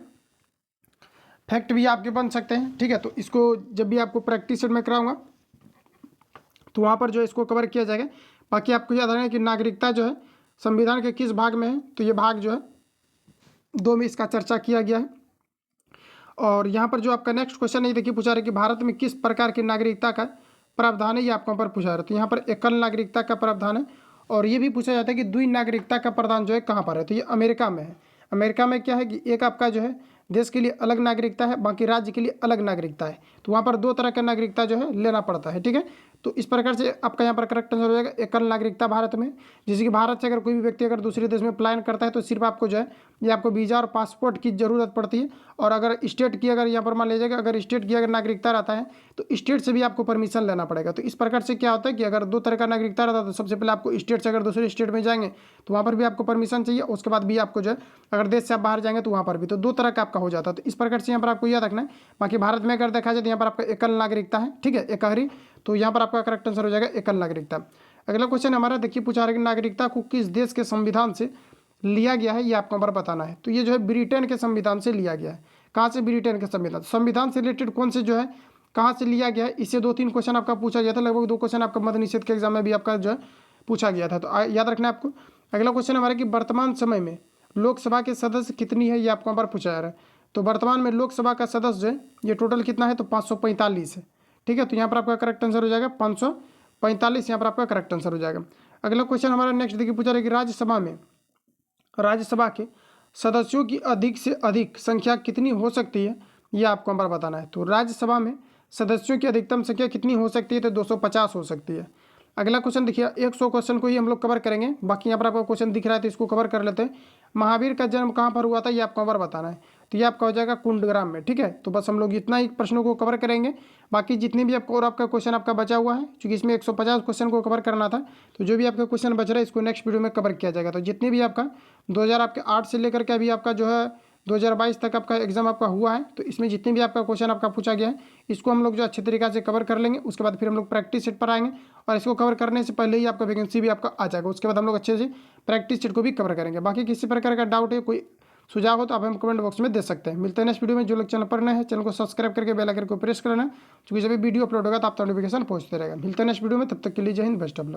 फैक्ट भी आपके बन सकते हैं, ठीक है। तो इसको जब भी आपको प्रैक्टिस सेट में कराऊंगा तो वहाँ पर जो है इसको कवर किया जाएगा। बाकी आपको याद रखना है कि नागरिकता जो है संविधान के किस भाग में है, तो ये भाग जो है 2 में इसका चर्चा किया गया है। और यहाँ पर जो आपका नेक्स्ट क्वेश्चन है देखिए पूछा रहा है कि भारत में किस प्रकार की नागरिकता का प्रावधान है, ये आपको यहाँ पर पूछा रहा है। तो यहाँ पर एकल नागरिकता का प्रावधान है। और ये भी पूछा जाता है कि द्वि नागरिकता का प्रावधान जो है कहाँ पर है, तो ये अमेरिका में है। अमेरिका में क्या है कि एक आपका जो है देश के लिए अलग नागरिकता है, बाकी राज्य के लिए अलग नागरिकता है। तो वहाँ पर 2 तरह का नागरिकता जो है लेना पड़ता है, ठीक है। तो इस प्रकार से आपका यहाँ पर करेक्ट आंसर हो जाएगा एकल नागरिकता भारत में। जैसे कि भारत से अगर कोई भी व्यक्ति अगर दूसरे देश में पलायन करता है तो सिर्फ आपको जो है ये आपको वीज़ा और पासपोर्ट की ज़रूरत पड़ती है। और अगर स्टेट की अगर यहाँ पर मान लीजिएगा अगर स्टेट की अगर नागरिकता रहता है तो स्टेट से भी आपको परमिशन लेना पड़ेगा। तो इस प्रकार से क्या होता है कि अगर 2 तरह का नागरिकता रहता है तो सबसे पहले आपको स्टेट से अगर दूसरे स्टेट में जाएंगे तो वहाँ पर भी आपको परमिशन चाहिए, उसके बाद भी आपको जो है अगर देश से आप बाहर जाएंगे तो वहाँ पर भी, तो 2 तरह का आपका हो जाता है। तो इस प्रकार से यहाँ पर आपको याद रखना है। बाकी भारत में अगर देखा जाए तो यहाँ पर आपका एकल नागरिकता है, ठीक है, एकहरी। तो यहाँ पर आपका करेक्ट आंसर हो जाएगा एकल नागरिकता। अगला क्वेश्चन हमारा देखिए पूछा रहा है कि नागरिकता को किस देश के संविधान से लिया गया है, ये आपको हमारा बताना है। तो ये जो है ब्रिटेन के संविधान से लिया गया है। कहाँ से, ब्रिटेन के संविधान से रिलेटेड कौन से जो है कहाँ से लिया गया है, इससे 2-3 क्वेश्चन आपका पूछा गया था। लगभग 2 क्वेश्चन आपका मद्य निषेध के एग्जाम में भी आपका जो है पूछा गया था, तो याद रखना है आपको। अगला क्वेश्चन हमारा कि वर्तमान समय में लोकसभा के सदस्य कितनी है, ये आपको हमारा पूछा जा रहा है। तो वर्तमान में लोकसभा का सदस्य जो है ये टोटल कितना है, तो 545 है, ठीक है। तो यहाँ पर आपका करेक्ट आंसर हो जाएगा 545, यहाँ पर आपका करेक्ट आंसर हो जाएगा। अगला क्वेश्चन हमारा नेक्स्ट देखिए पूछा रहा है कि राज्यसभा के सदस्यों की अधिक से अधिक संख्या कितनी हो सकती है, ये आपको हमारा बताना है। तो राज्यसभा में सदस्यों की अधिकतम संख्या कितनी हो सकती है, तो 250 हो सकती है। अगला क्वेश्चन देखिए 100 क्वेश्चन को ही हम लोग कवर करेंगे। बाकी यहाँ पर आपको क्वेश्चन दिख रहा है तो इसको कवर कर लेते हैं। महावीर का जन्म कहाँ पर हुआ था, ये आपको कवर बताना है। तो ये आपका हो जाएगा कुंडग्राम में, ठीक है। तो बस हम लोग इतना ही प्रश्नों को कवर करेंगे। बाकी जितने भी आपको और आपका क्वेश्चन आपका बचा हुआ है, क्योंकि इसमें 150 क्वेश्चन को कवर करना था, तो जो भी आपका क्वेश्चन बच रहा है इसको नेक्स्ट वीडियो में कवर किया जाएगा। तो जितने भी आपका 2008 से लेकर के अभी आपका जो है 2022 तक आपका एग्जाम आपका हुआ है, तो इसमें जितने भी आपका क्वेश्चन आपका पूछा गया है इसको हम लोग जो अच्छे तरीके से कवर कर लेंगे। उसके बाद फिर हम लोग प्रैक्टिस सेट पर आएंगे और इसको कवर करने से पहले ही आपका वैकेंसी भी आपका आ जाएगा। उसके बाद हम लोग अच्छे से प्रैक्टिस सेट को भी कवर करेंगे। बाकी किसी प्रकार का डाउट है, कोई सुझाव हो तो आप हम कमेंट बॉक्स में दे सकते हैं। मिलते हैं नेक्स्ट वीडियो में। जो लोग चैनल पर नए हैं चैनल को सब्सक्राइब करके बेल आइकन को प्रेस करना, क्योंकि जब भी वीडियो अपलोड होगा तो आप तक नोटिफिकेशन पहुंचते रहेगा। मिलते हैं नेक्स्ट वीडियो में, तब तक के लिए जय हिंद, बेस्ट ऑफ लक।